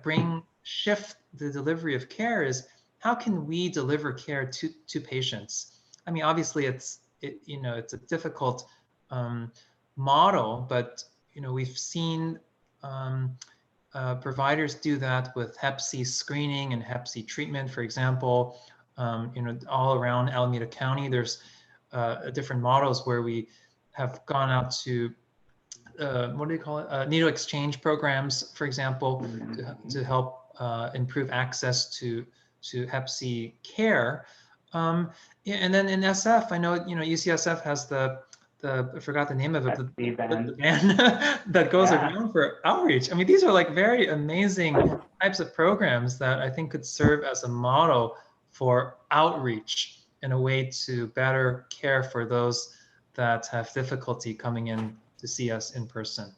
shift the delivery of care is, how can we deliver care to patients? I mean, obviously it's a difficult model, but you know, we've seen providers do that with Hep C screening and Hep C treatment, for example. You know, all around Alameda County, there's different models where we have gone out to what do you call it? Needle exchange programs, for example, to help improve access to Hep C care. And then in SF, I know, you know, UCSF has I forgot the name of it, the band that goes around for outreach. I mean, these are like very amazing types of programs that I think could serve as a model for outreach in a way to better care for those that have difficulty coming in to see us in person.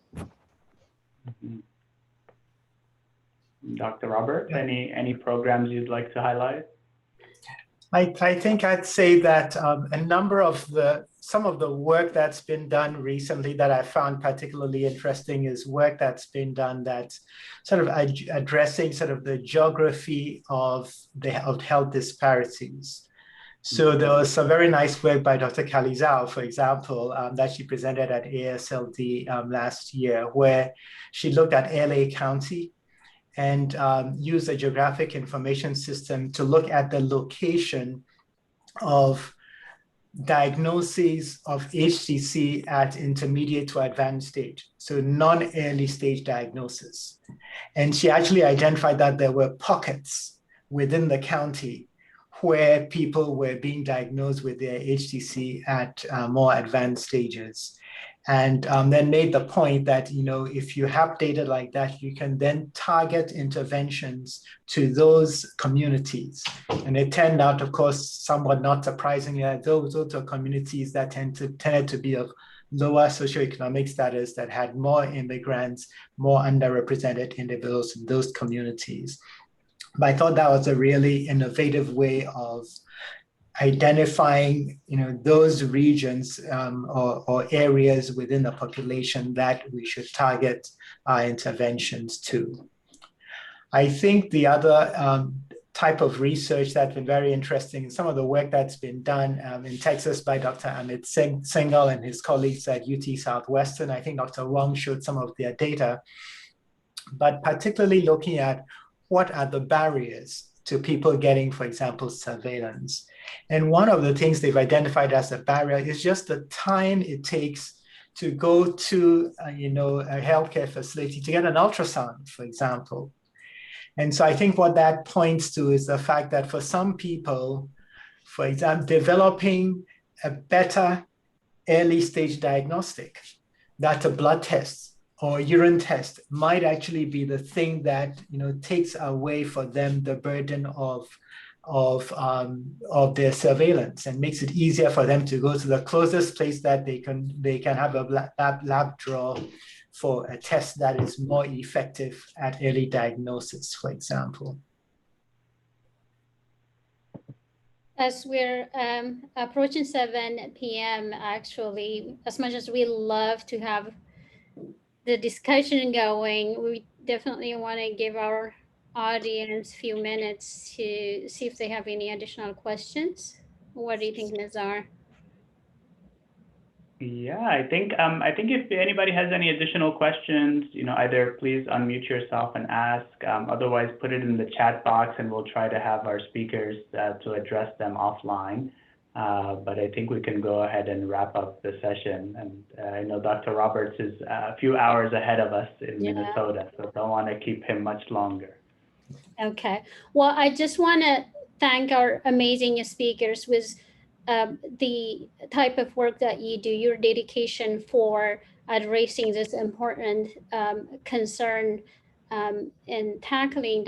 Dr. Robert, any programs you'd like to highlight? I think I'd say that a number of some of the work that's been done recently that I found particularly interesting is work that's been done that's sort of addressing sort of the geography of health disparities. So there was some very nice work by Dr. Kalizao, for example, that she presented at ASLD last year, where she looked at LA County and use a geographic information system to look at the location of diagnoses of HCC at intermediate to advanced stage, so non-early stage diagnosis. And she actually identified that there were pockets within the county where people were being diagnosed with their HCC at more advanced stages. And then made the point that, you know, if you have data like that, you can then target interventions to those communities. And it turned out, of course, somewhat not surprisingly, that those are communities that tended to be of lower socioeconomic status, that had more immigrants, more underrepresented individuals in those communities. But I thought that was a really innovative way of identifying, you know, those regions or areas within the population that we should target our interventions to. I think the other type of research that's been very interesting is some of the work that's been done in Texas by Dr. Amit Singhal and his colleagues at UT Southwestern. I think Dr. Wong showed some of their data, but particularly looking at what are the barriers to people getting, for example, surveillance. And one of the things they've identified as a barrier is just the time it takes to go to, you know, a healthcare facility to get an ultrasound, for example. And so I think what that points to is the fact that for some people, for example, developing a better early stage diagnostic, that's a blood test or urine test, might actually be the thing that, you know, takes away for them the burden of their surveillance and makes it easier for them to go to the closest place that they can have a lab draw for a test that is more effective at early diagnosis, for example. As we're approaching 7 p.m., actually, as much as we love to have the discussion going, we definitely want to give our audience a few minutes to see if they have any additional questions. What do you think, Nazar? Yeah, I think if anybody has any additional questions, either please unmute yourself and ask. Otherwise, put it in the chat box, and we'll try to have our speakers to address them offline. But I think we can go ahead and wrap up the session. And I know Dr. Roberts is a few hours ahead of us in Minnesota, so don't want to keep him much longer. Okay. Well, I just want to thank our amazing speakers with the type of work that you do, your dedication for addressing this important concern in tackling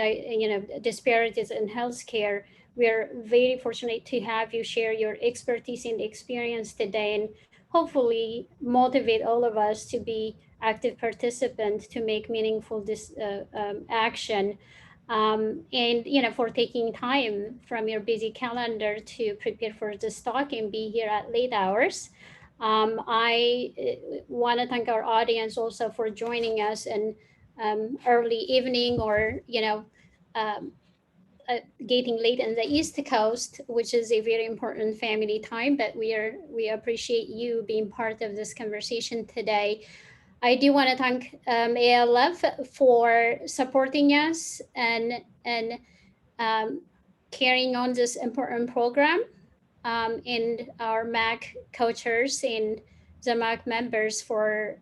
disparities in healthcare. We're very fortunate to have you share your expertise and experience today, and hopefully motivate all of us to be active participants to make meaningful action. And for taking time from your busy calendar to prepare for this talk and be here at late hours. I want to thank our audience also for joining us in early evening or getting late in the East Coast, which is a very important family time. But we appreciate you being part of this conversation today. I do want to thank ALF for supporting us and carrying on this important program, and our MAC coaches and the MAC members for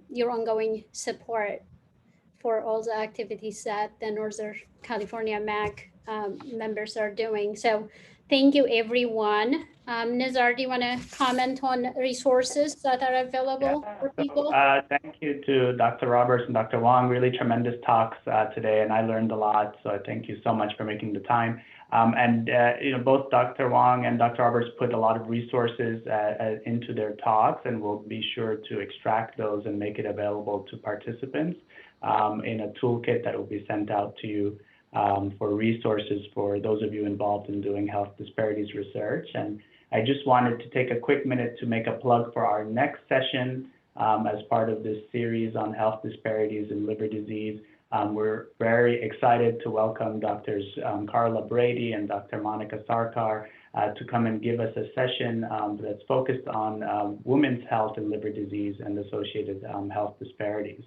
your ongoing support for all the activities that the Northern California MAC members are doing. So thank you, everyone. Nizar, do you want to comment on resources that are available for people? Thank you to Dr. Roberts and Dr. Wong. Really tremendous talks today, and I learned a lot. So I thank you so much for making the time. Both Dr. Wong and Dr. Roberts put a lot of resources into their talks, and we'll be sure to extract those and make it available to participants in a toolkit that will be sent out to you for resources for those of you involved in doing health disparities research. And I just wanted to take a quick minute to make a plug for our next session as part of this series on health disparities in liver disease. We're very excited to welcome Drs. Carla Brady and Dr. Monica Sarkar to come and give us a session that's focused on women's health and liver disease and associated health disparities.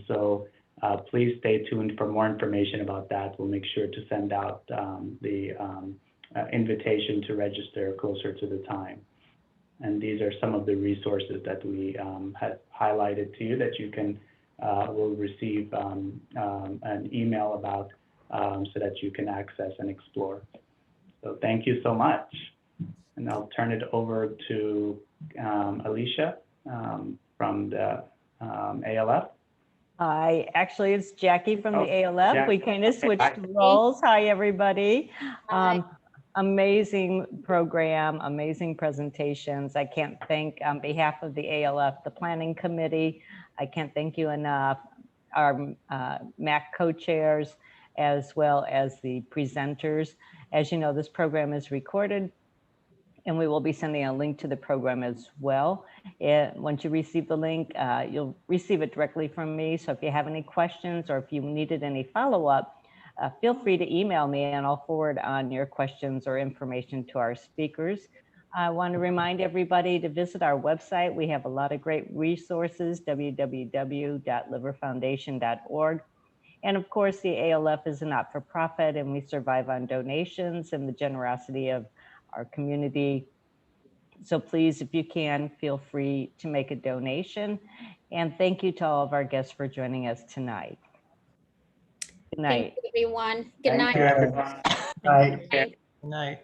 So please stay tuned for more information about that. We'll make sure to send out the invitation to register closer to the time. And these are some of the resources that we have highlighted to you that you can will receive an email about so that you can access and explore. So thank you so much. And I'll turn it over to Alicia from the ALF. Hi, actually it's Jackie from the ALF. Jackie. We kind of switched roles. Hi, everybody. Hi. Amazing program, amazing presentations. I can't thank, on behalf of the ALF, the planning committee, I can't thank you enough, our MAC co-chairs, as well as the presenters. As you know, this program is recorded, and we will be sending a link to the program as well. Once you receive the link, you'll receive it directly from me. So if you have any questions or if you needed any follow-up, feel free to email me and I'll forward on your questions or information to our speakers. I want to remind everybody to visit our website. We have a lot of great resources, www.liverfoundation.org. And of course, the ALF is a not-for-profit, and we survive on donations and the generosity of our community. So please, if you can, feel free to make a donation. And thank you to all of our guests for joining us tonight. Good night. Thank you, everyone. Good Thank night. you, everyone. Bye. Good night.